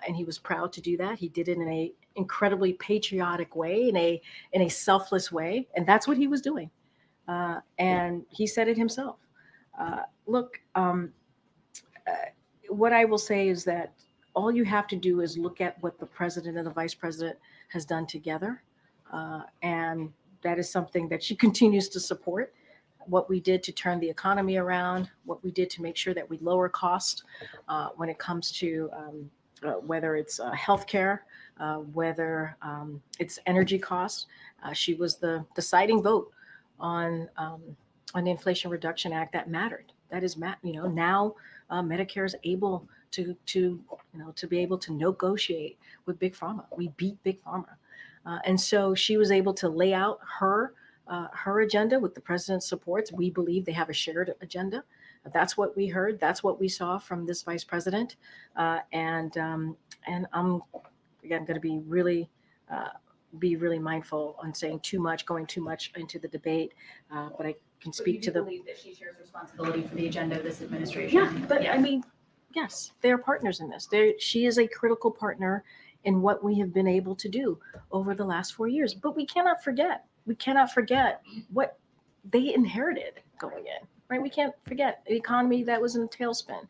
And he was proud to do that. He did it in an incredibly patriotic way, in a selfless way. And that's what he was doing. And he said it himself. What I will say is that all you have to do is look at what the president and the vice president has done together. And that is something that she continues to support. What we did to turn the economy around, what we did to make sure that we lower cost when it comes to whether it's healthcare, whether it's energy costs. She was the deciding vote on the Inflation Reduction Act that mattered. That is, now Medicare is able to be able to negotiate with Big Pharma. We beat Big Pharma, and so she was able to lay out her agenda with the president's supports. We believe they have a shared agenda. That's what we heard. That's what we saw from this vice president. And I'm again going to be really mindful on saying going too much into the debate. But I can speak to believe that she shares responsibility for the agenda of this administration. Yeah, but I mean, yes, they are partners in this. She is a critical partner in what we have been able to do over the last 4 years. But we cannot forget what they inherited going in, right? We can't forget the economy that was in a tailspin.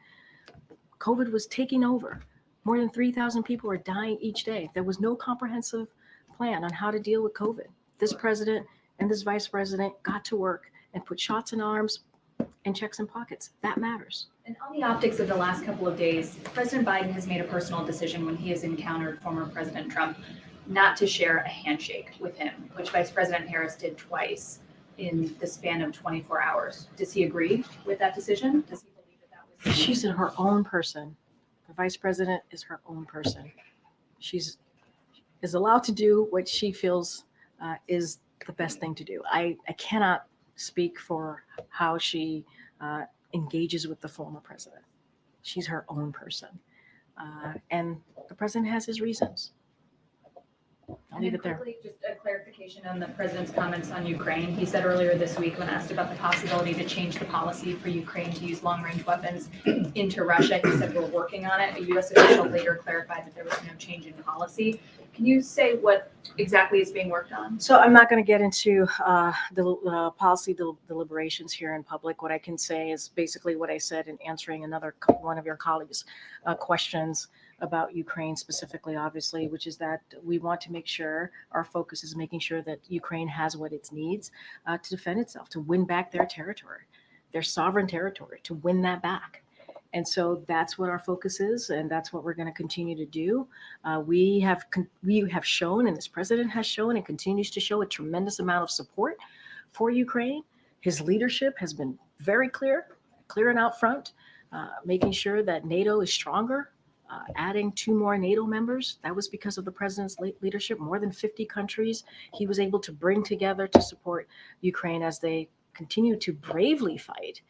COVID was taking over. More than 3,000 people were dying each day. There was no comprehensive plan on how to deal with COVID. This president and this vice president got to work and put shots in arms and checks in pockets. That matters. And on the optics of the last couple of days, President Biden has made a personal decision when he has encountered former President Trump not to share a handshake with him, which Vice President Harris did twice in the span of 24 hours. Does he agree with that decision? Does he believe that was? She's her own person. The vice president is her own person. She's is allowed to do what she feels is the best thing to do. I cannot speak for how she engages with the former president. She's her own person. And the president has his reasons. I'll leave it there. Quickly, just a clarification on the president's comments on Ukraine. He said earlier this week when asked about the possibility to change the policy for Ukraine to use long-range weapons into Russia, he said we're working on it. A U.S. official later clarified that there was no change in policy. Can you say what exactly is being worked on? So I'm not going to get into the policy deliberations here in public. What I can say is basically what I said in answering one of your colleagues' questions about Ukraine specifically, obviously, which is that we want to make sure our focus is making sure that Ukraine has what it needs to defend itself, to win back their territory, their sovereign territory, to win that back. And so that's what our focus is, and that's what we're going to continue to do. We have shown, and this president has shown and continues to show, a tremendous amount of support for Ukraine. His leadership has been very clear and out front, making sure that NATO is stronger, adding 2 more NATO members. That was because of the president's leadership. More than 50 countries he was able to bring together to support Ukraine as they continue to bravely fight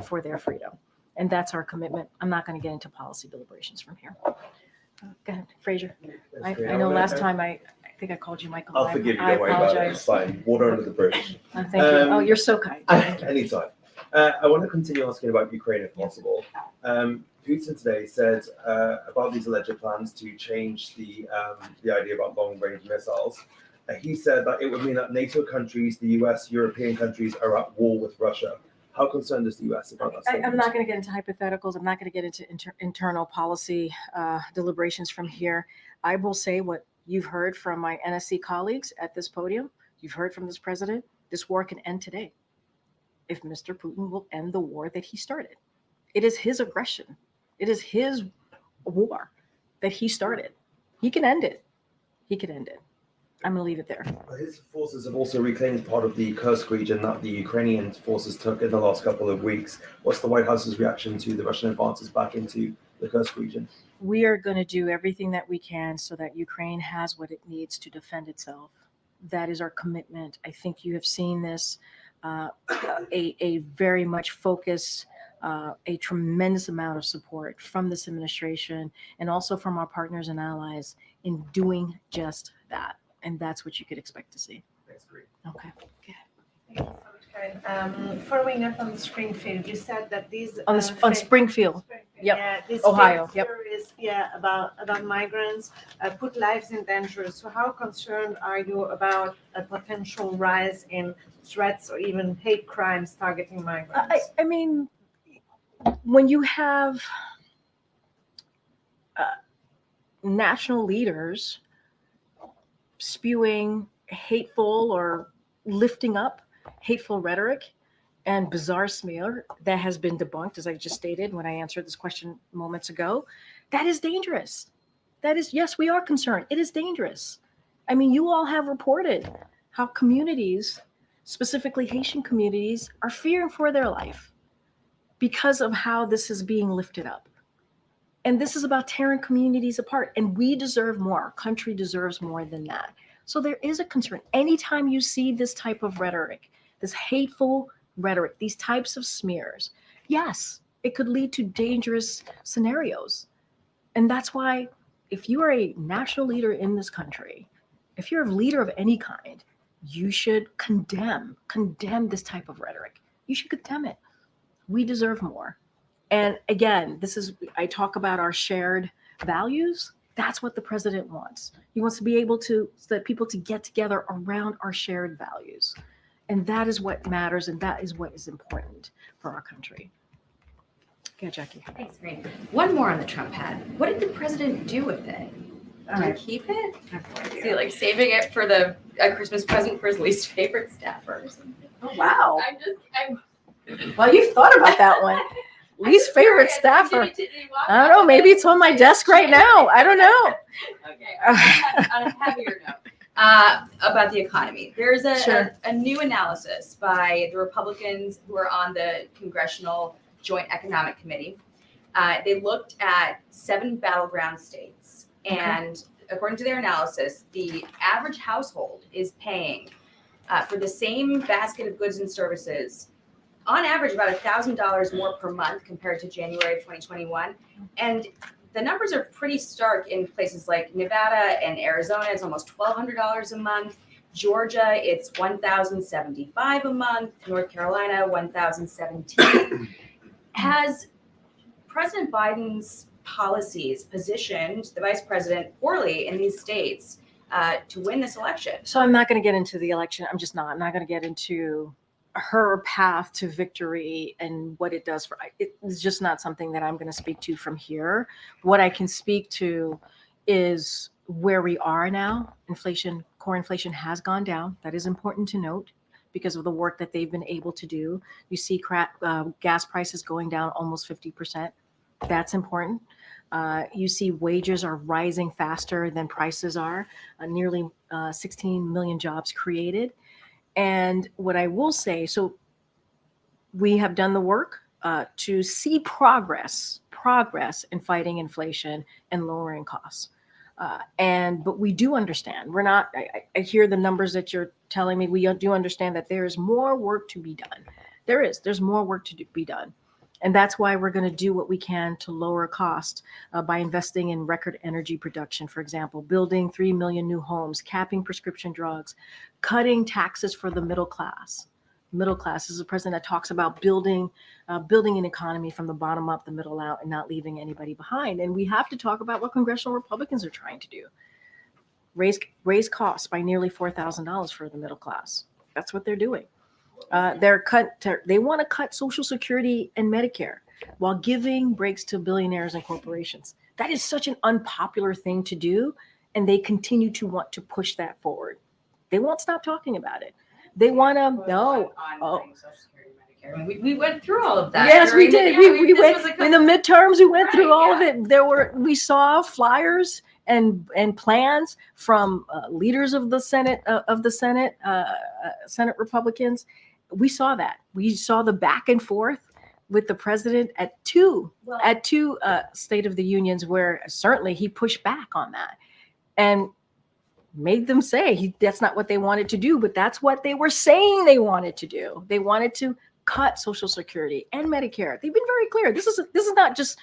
for their freedom. And that's our commitment. I'm not going to get into policy deliberations from here. Go ahead, Fraser. I know last time I think I called you Michael. I'll forgive you. I Don't worry about it. apologize. It's fine. Water under the bridge. Thank you. Oh, you're so kind. Thank you. Anytime. I want to continue asking about Ukraine if possible. Putin today said about these alleged plans to change the idea about long-range missiles. He said that it would mean that NATO countries, the US, European countries are at war with Russia. How concerned is the US about that statement? I'm not going to get into hypotheticals. I'm not going to get into internal policy deliberations from here. I will say what you've heard from my NSC colleagues at this podium. You've heard from this president. This war can end today if Mr. Putin will end the war that he started. It is his aggression. It is his war that he started. He can end it. He can end it. I'm going to leave it there. His forces have also reclaimed part of the Kursk region that the Ukrainian forces took in the last couple of weeks. What's the White House's reaction to the Russian advances back into the Kursk region? We are going to do everything that we can so that Ukraine has what it needs to defend itself. That is our commitment. I think you have seen this, a very much focused, a tremendous amount of support from this administration and also from our partners and allies in doing just that. And that's what you could expect to see. That's great. Okay. Thank you so much, Karen. Following up on Springfield, you said that these On Springfield. Yep. Yeah, this Ohio. fake theories, about migrants put lives in danger. So how concerned are you about a potential rise in threats or even hate crimes targeting migrants? I mean, when you have national leaders spewing hateful or lifting up hateful rhetoric and bizarre smear that has been debunked, as I just stated when I answered this question moments ago, that is dangerous. That is, yes, we are concerned. It is dangerous. I mean, you all have reported how communities, specifically Haitian communities, are fearing for their life because of how this is being lifted up. And this is about tearing communities apart. And we deserve more. Our country deserves more than that. So there is a concern. Anytime you see this type of rhetoric, this hateful rhetoric, these types of smears, yes, it could lead to dangerous scenarios. And that's why if you are a national leader in this country, if you're a leader of any kind, you should condemn this type of rhetoric. You should condemn it. We deserve more. And again, I talk about our shared values. That's what the president wants. He wants to be able to, so that people to get together around our shared values. And that is what matters. And that is what is important for our country. Okay, Jackie. Thanks, Karine. One more on the Trump hat. What did the president do with it? All Do you right. keep it? I have no Is idea. he like saving it for a Christmas present for his least favorite staffer or something? Oh, wow. I'm Well, you've thought about that one. Least favorite staffer. Did he walk I don't out know. with Maybe it? it's on my desk right now. I don't know. Okay, on a heavier note, about the economy. There's Sure. a new analysis by the Republicans who are on the Congressional Joint Economic Committee. They looked at 7 battleground states, and according to their analysis, the average household is paying for the same basket of goods and services on average about $1,000 more per month compared to January of 2021. And the numbers are pretty stark in places like Nevada and Arizona. It's almost $1,200 a month. Georgia, it's $1,075 a month. North Carolina, $1,017. Has President Biden's policies positioned the vice president poorly in these states to win this election? So I'm not going to get into the election. I'm not going to get into her path to victory and what it does for it's just not something that I'm going to speak to from here. What I can speak to is where we are now. Core inflation has gone down. That is important to note because of the work that they've been able to do. You see gas prices going down almost 50%. That's important. You see wages are rising faster than prices are, nearly 16 million jobs created. And what I will say, so we have done the work to see progress in fighting inflation and lowering costs. But we do understand, we're not, I hear the numbers that you're telling me, we do understand that there is more work to be done. There's more work to be done. And that's why we're going to do what we can to lower cost by investing in record energy production, for example, building 3 million new homes, capping prescription drugs, cutting taxes for the middle class. Middle class is a president that talks about building an economy from the bottom up, the middle out, and not leaving anybody behind. And we have to talk about what congressional Republicans are trying to do. Raise costs by nearly $4,000 for the middle class. That's what they're doing. They want to cut Social Security and Medicare while giving breaks to billionaires and corporations. That is such an unpopular thing to do, and they continue to want to push that forward. They won't stop talking about it. They want to We went through all of that. Yes, we did. We this went was a in the midterms. We went through Right, all of it. We saw flyers and plans from leaders of the Senate Senate Republicans. We saw that. We saw the back and forth with the president at two State of the Unions, where certainly he pushed back on that and made them say that's not what they wanted to do, but that's what they were saying they wanted to do. They wanted to cut Social Security and Medicare. They've been very clear. This is not just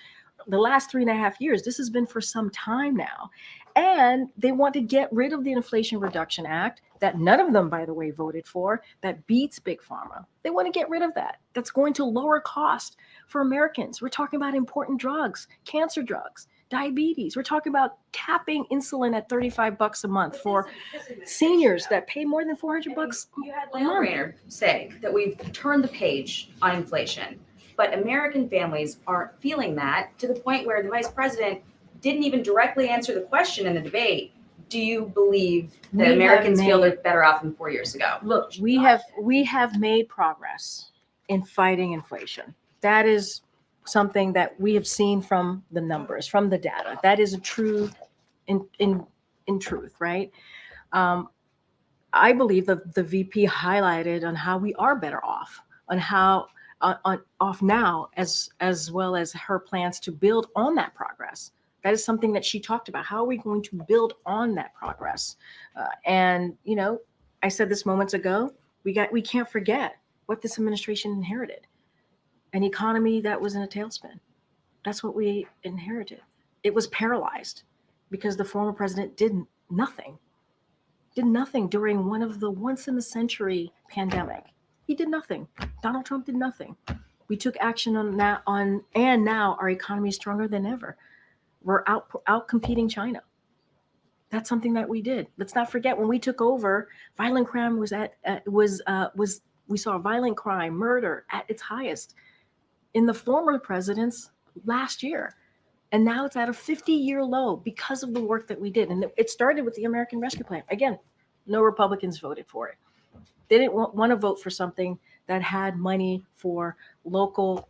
the last 3.5 years. This has been for some time now. And they want to get rid of the Inflation Reduction Act that none of them, by the way, voted for, that beats Big Pharma. They want to get rid of that. That's going to lower cost for Americans. We're talking about important drugs, cancer drugs, diabetes. We're talking about capping insulin at $35 a month for seniors that pay more than $400 You had a month. Landgrainer say that we've turned the page on inflation, but American families aren't feeling that, to the point where the vice president didn't even directly answer the question in the debate. Do you believe that Americans feel they're better off than 4 years ago? Look, we have made progress in fighting inflation. That is something that we have seen from the numbers, from the data. That is a true in truth, right? I believe that the VP highlighted on how we are better off, on how off now, as well as her plans to build on that progress. That is something that she talked about. How are we going to build on that progress? And I said this moments ago. We can't forget what this administration inherited: an economy that was in a tailspin. That's what we inherited. It was paralyzed because the former president did nothing during one of the once in a century pandemic. He did nothing. Donald Trump did nothing. We took action on that, and now our economy is stronger than ever. We're out competing China. That's something that we did. Let's not forget, when we took over, violent crime we saw violent crime, murder at its highest in the former president's last year. And now it's at a 50-year low because of the work that we did. And it started with the American Rescue Plan. Again, no Republicans voted for it. They didn't want to vote for something that had money for local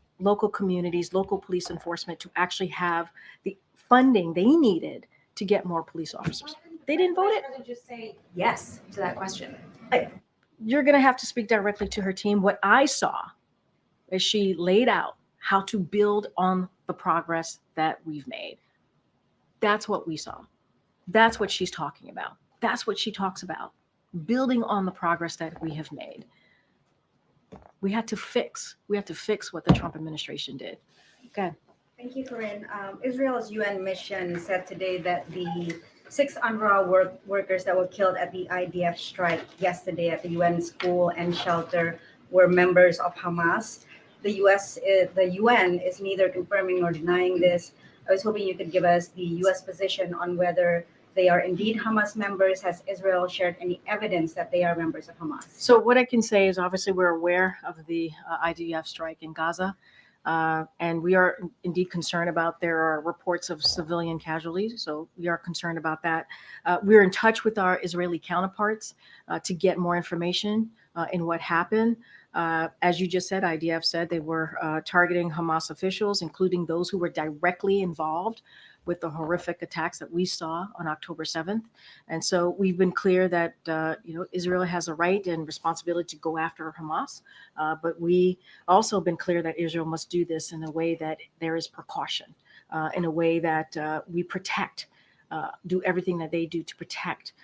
communities, local police enforcement to actually have the funding they needed to get more police officers. They didn't vote it. Just say yes to that question. You're going to have to speak directly to her team. What I saw is she laid out how to build on the progress that we've made. That's what we saw. That's what she's talking about. That's what she talks about. Building on the progress that we have made. We had to fix what the Trump administration did. Okay. Thank you, Karine. Israel's UN mission said today that the 6 UNRWA workers that were killed at the IDF strike yesterday at the UN school and shelter were members of Hamas. The UN is neither confirming nor denying this. I was hoping you could give us the US position on whether they are indeed Hamas members. Has Israel shared any evidence that they are members of Hamas? So what I can say is obviously we're aware of the IDF strike in Gaza. And we are indeed concerned about, there are reports of civilian casualties. So we are concerned about that. We're in touch with our Israeli counterparts to get more information in what happened. As you just said, IDF said they were targeting Hamas officials, including those who were directly involved with the horrific attacks that we saw on October 7th. And so we've been clear that, Israel has a right and responsibility to go after Hamas. But we also been clear that Israel must do this in a way that there is precaution, in a way that we protect, do everything that they do to protect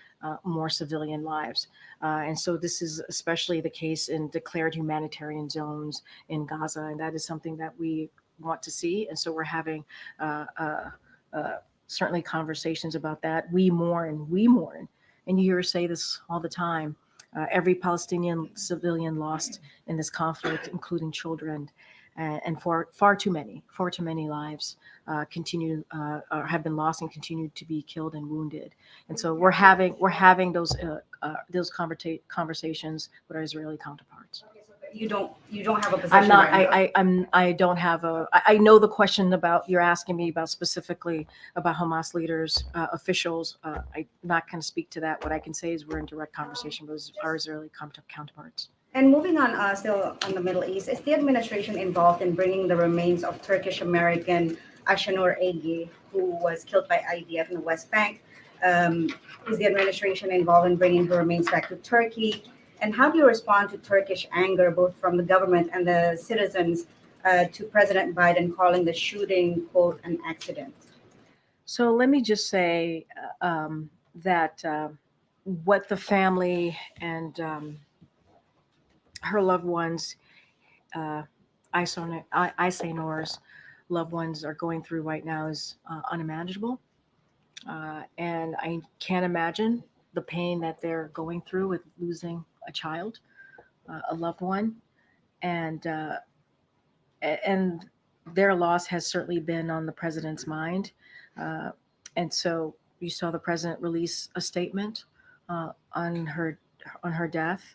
more civilian lives. And so this is especially the case in declared humanitarian zones in Gaza. And that is something that we want to see. And so we're having certainly conversations about that. We mourn. And you hear us say this all the time. Every Palestinian civilian lost in this conflict, including children, and far too many lives have been lost and continue to be killed and wounded. And so we're having those conversations with our Israeli counterparts. You don't have a position. I don't have I know the question about, you're asking me about specifically about Hamas leaders, officials. I'm not going to speak to that. What I can say is we're in direct conversation with our Israeli counterparts. And moving on, still on the Middle East, is the administration involved in bringing the remains of Turkish-American Ayşenur Ege, who was killed by IDF in the West Bank? Is the administration involved in bringing her remains back to Turkey? And how do you respond to Turkish anger, both from the government and the citizens, to President Biden calling the shooting, quote, an accident? So let me just say that what the family and her loved ones, Ayşenur's loved ones are going through right now is unimaginable. And I can't imagine the pain that they're going through with losing a child, a loved one, and their loss has certainly been on the president's mind. And so you saw the president release a statement on her death,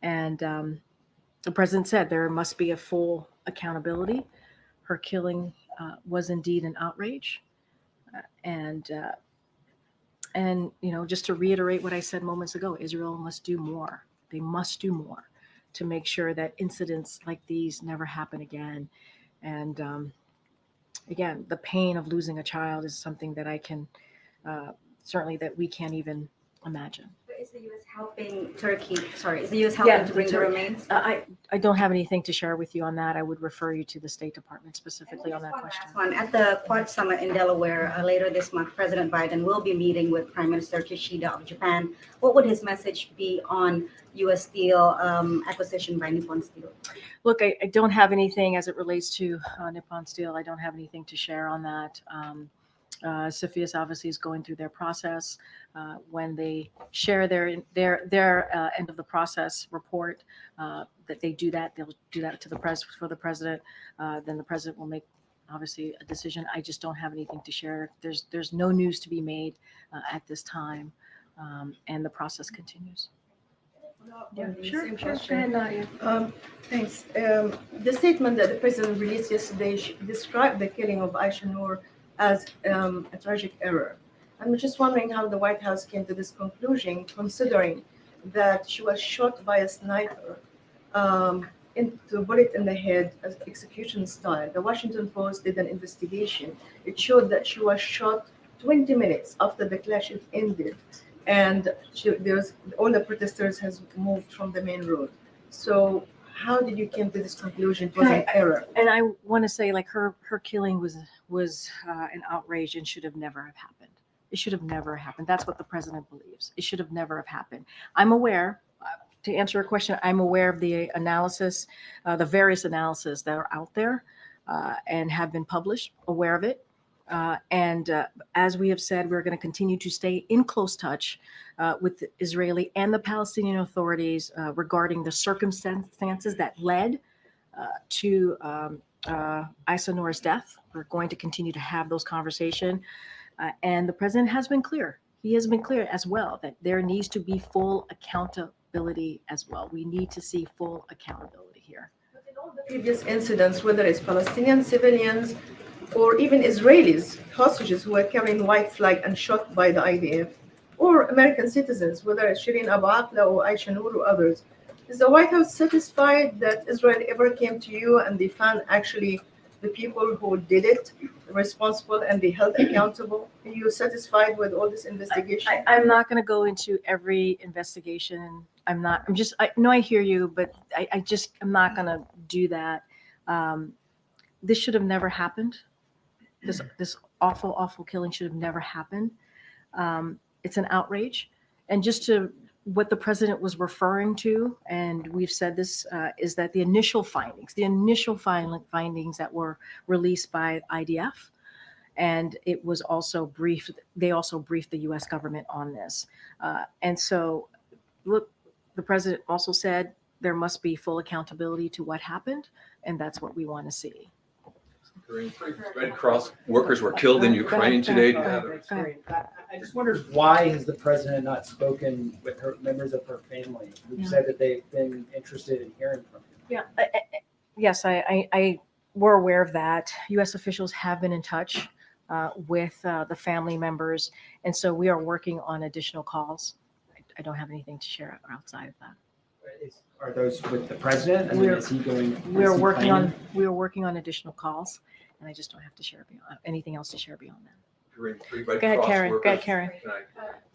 and the president said there must be a full accountability. Her killing was indeed an outrage, and just to reiterate what I said moments ago, Israel must do more. They must do more to make sure that incidents like these never happen again. And again, the pain of losing a child is something that I can certainly that we can't even imagine. Is the U.S. helping Turkey? Sorry, is the U.S. helping to bring the remains? I don't have anything to share with you on that. I would refer you to the State Department specifically on that question. At the Quad Summit in Delaware later this month, President Biden will be meeting with Prime Minister Kishida of Japan. What would his message be on U.S. steel acquisition by Nippon Steel? Look, I don't have anything as it relates to Nippon Steel. I don't have anything to share on that. CFIUS obviously is going through their process. When they share their end of the process report, that they do that, they'll do that to the for the president. Then the president will make obviously a decision. I just don't have anything to share. There's no news to be made at this time, and the process continues. Yeah, sure. Go ahead, Nadia. Thanks. The statement that the president released yesterday described the killing of Ayşenur as a tragic error. I'm just wondering how the White House came to this conclusion, considering that she was shot by a sniper into a bullet in the head as execution style. The Washington Post did an investigation. It showed that she was shot 20 minutes after the clash had ended, and all the protesters has moved from the main road. So how did you come to this conclusion? It was an error. And I want to say, like, her killing was an outrage and should have never have happened. It should have never happened. That's what the president believes. It should have never have happened. I'm aware, to answer your question, I'm aware of the analysis, the various analyses that are out there and have been published, aware of it. And as we have said, we're going to continue to stay in close touch with the Israeli and the Palestinian authorities regarding the circumstances that led to Isa Noor's death. We're going to continue to have those conversations. And the president has been clear. He has been clear as well that there needs to be full accountability as well. We need to see full accountability here. But in all the previous incidents, whether it's Palestinian civilians or even Israelis, hostages who were carrying white flag and shot by the IDF, or American citizens, whether it's Shireen Abu Akleh or Aisha Noor or others, is the White House satisfied that Israel ever came to you and they found actually the people who did it responsible and they held accountable? Are you satisfied with all this investigation? I'm not going to go into every investigation. I know I hear you, but I'm not going to do that. This should have never happened. This awful killing should have never happened. It's an outrage. And just to what the president was referring to, and we've said this, is that the initial findings that were released by IDF, and it was also briefed, they also briefed the US government on this. And so, look, the president also said there must be full accountability to what happened, and that's what we want to see. Red Cross workers were killed in Ukraine today. I just wondered, why has the president not spoken with members of her family who've said that they've been interested in hearing from him? Yeah, yes, we're aware of that. U.S. officials have been in touch with the family members, and so we are working on additional calls. I don't have anything to share outside of that. Are those with the president? Is he going? We are working on additional calls, and I just don't have to share anything else to share beyond that. Go ahead, Karen. Go ahead, Karen.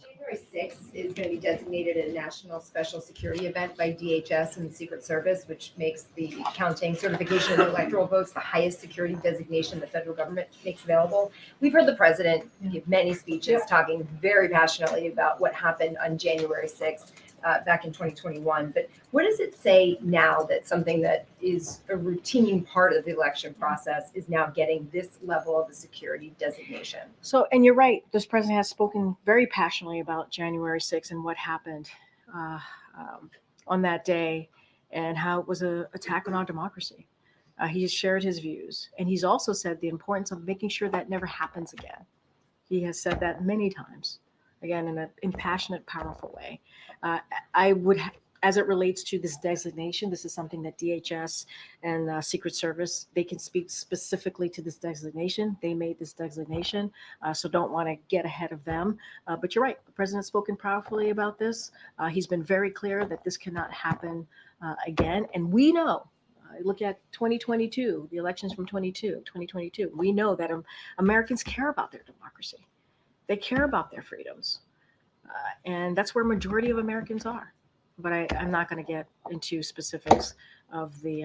January 6th is going to be designated a national special security event by DHS and the Secret Service, which makes the counting certification of electoral votes the highest security designation the federal government makes available. We've heard the president give many speeches talking very passionately about what happened on January 6th. Back in 2021. But what does it say now that something that is a routine part of the election process is now getting this level of a security designation? So, and you're right, this president has spoken very passionately about January 6th and what happened on that day and how it was an attack on our democracy. He has shared his views, and he's also said the importance of making sure that never happens again. He has said that many times, again, in an impassionate, powerful way. I would, as it relates to this designation, this is something that DHS and Secret Service, they can speak specifically to this designation. They made this designation, so don't want to get ahead of them. But you're right, the president's spoken powerfully about this. He's been very clear that this cannot happen again. And we know, look at 2022, the elections from 2022. We know that Americans care about their democracy. They care about their freedoms. And that's where majority of Americans are. But I'm not going to get into specifics of the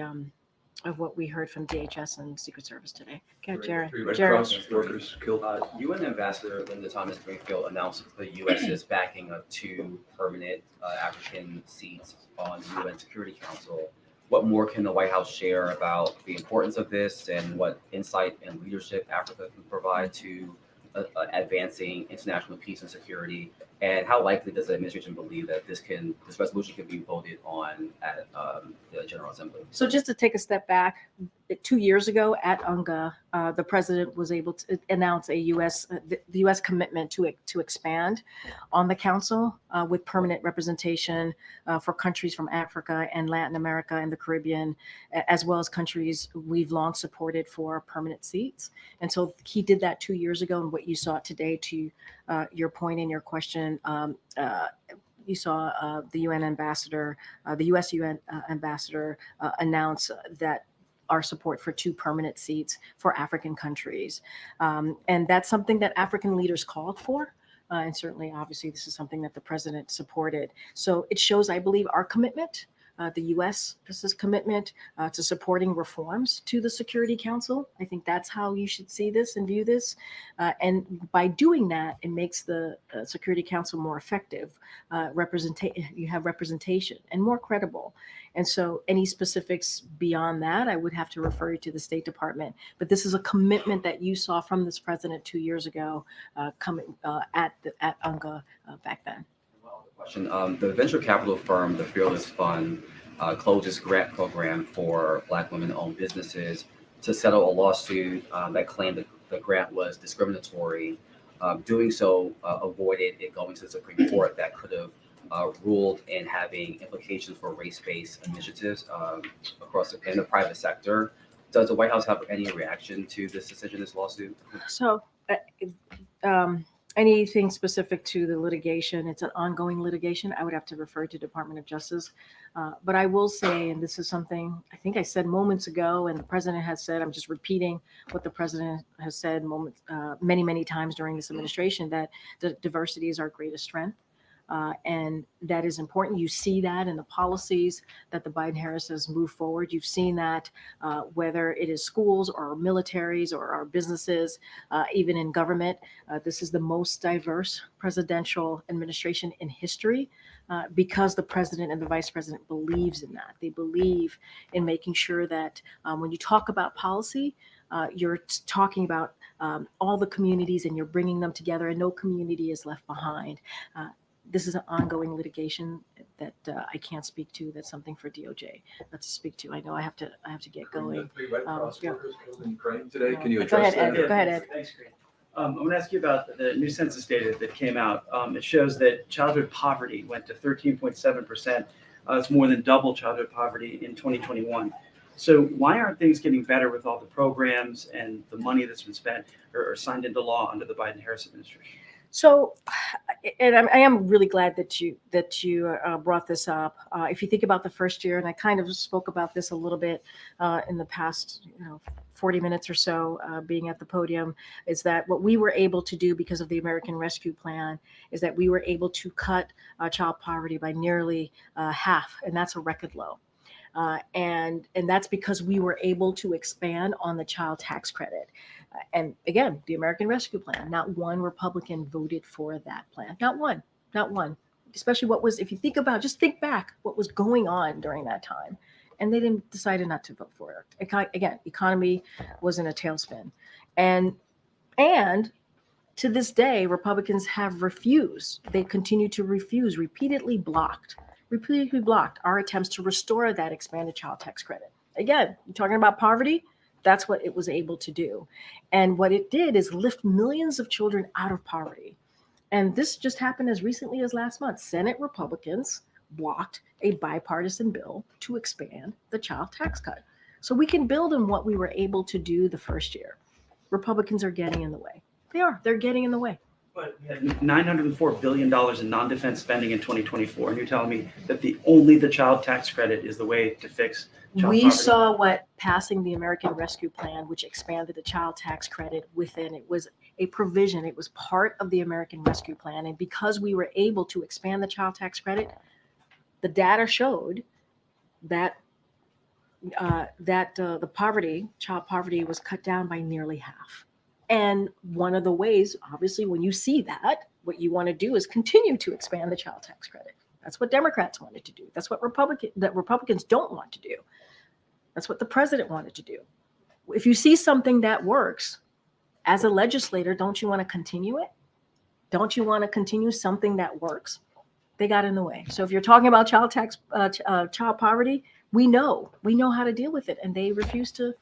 of what we heard from DHS and Secret Service today. Okay, Jared. Red Cross workers killed. UN Ambassador Linda Thomas-Greenfield announced that the U.S. is backing up 2 permanent African seats on the UN Security Council. What more can the White House share about the importance of this and what insight and leadership Africa can provide to advancing international peace and security And how likely does the administration believe that this resolution can be voted on at the General Assembly? So just to take a step back, 2 years ago at UNGA, the president was able to announce the U.S. commitment to expand on the council with permanent representation for countries from Africa and Latin America and the Caribbean, as well as countries we've long supported for permanent seats. And so he did that 2 years ago. And what you saw today, to your point in your question, you saw the UN ambassador, the U.S. UN ambassador announce that our support for 2 permanent seats for African countries. And that's something that African leaders called for. And certainly, obviously, this is something that the president supported. So it shows, I believe, our commitment, the U.S.'s commitment to supporting reforms to the Security Council. I think that's how you should see this and view this. And by doing that, it makes the Security Council more effective. You have representation and more credible. And so any specifics beyond that, I would have to refer you to the State Department. But this is a commitment that you saw from this president 2 years ago coming at UNGA back then. Question. The venture capital firm, the Fearless Fund, closed its grant program for Black women-owned businesses to settle a lawsuit that claimed that the grant was discriminatory. Doing so avoided it going to the Supreme Court that could have ruled in having implications for race-based initiatives in the private sector. Does the White House have any reaction to this decision, this lawsuit? So anything specific to the litigation, it's an ongoing litigation. I would have to refer to Department of Justice. But I will say, and this is something I think I said moments ago, and the president has said, I'm just repeating what the president has said many, many times during this administration, that the diversity is our greatest strength. And that is important. You see that in the policies that the Biden-Harris has moved forward. You've seen that whether it is schools or our militaries or our businesses, even in government. This is the most diverse presidential administration in history because the president and the vice president believes in that. They believe in making sure that when you talk about policy, you're talking about all the communities and you're bringing them together and no community is left behind. This is an ongoing litigation that I can't speak to. That's something for DOJ to speak to. I know I have to get going. The 3 Red Cross Yeah. workers killed in Ukraine today. Can you Go address ahead, that? Ed. Go ahead, Ed. Thanks, Karine. I'm going to ask you about the new census data that came out. It shows that childhood poverty went to 13.7%. It's more than double childhood poverty in 2021. So why aren't things getting better with all the programs and the money that's been spent or signed into law under the Biden-Harris administration? So, and I am really glad that you brought this up. If you think about the first year, and I kind of spoke about this a little bit in the past, 40 minutes or so being at the podium, is that what we were able to do because of the American Rescue Plan is that we were able to cut child poverty by nearly half, and that's a record low. And that's because we were able to expand on the child tax credit. And again, the American Rescue Plan, not one Republican voted for that plan. Not one. Especially if you just think back what was going on during that time. And they decided not to vote for it. Again, economy was in a tailspin. And to this day, Republicans have refused. They continue to refuse, repeatedly blocked our attempts to restore that expanded child tax credit. Again, you're talking about poverty. That's what it was able to do. And what it did is lift millions of children out of poverty. And this just happened as recently as last month. Senate Republicans blocked a bipartisan bill to expand the child tax cut. So we can build on what we were able to do the first year. Republicans are getting in the way. They're getting in the way. But we had $904 billion in non-defense spending in 2024. And you're telling me that only the child tax credit is the way to fix child We poverty? saw what passing the American Rescue Plan, which expanded the child tax credit within it, was a provision. It was part of the American Rescue Plan. And because we were able to expand the child tax credit, the data showed that child poverty was cut down by nearly half. And one of the ways, obviously, when you see that, what you want to do is continue to expand the child tax credit. That's what Democrats wanted to do. That's what Republicans don't want to do. That's what the president wanted to do. If you see something that works, as a legislator, don't you want to continue it? Don't you want to continue something that works? They got in the way. So if you're talking about child poverty, we know how to deal with it, and they refuse to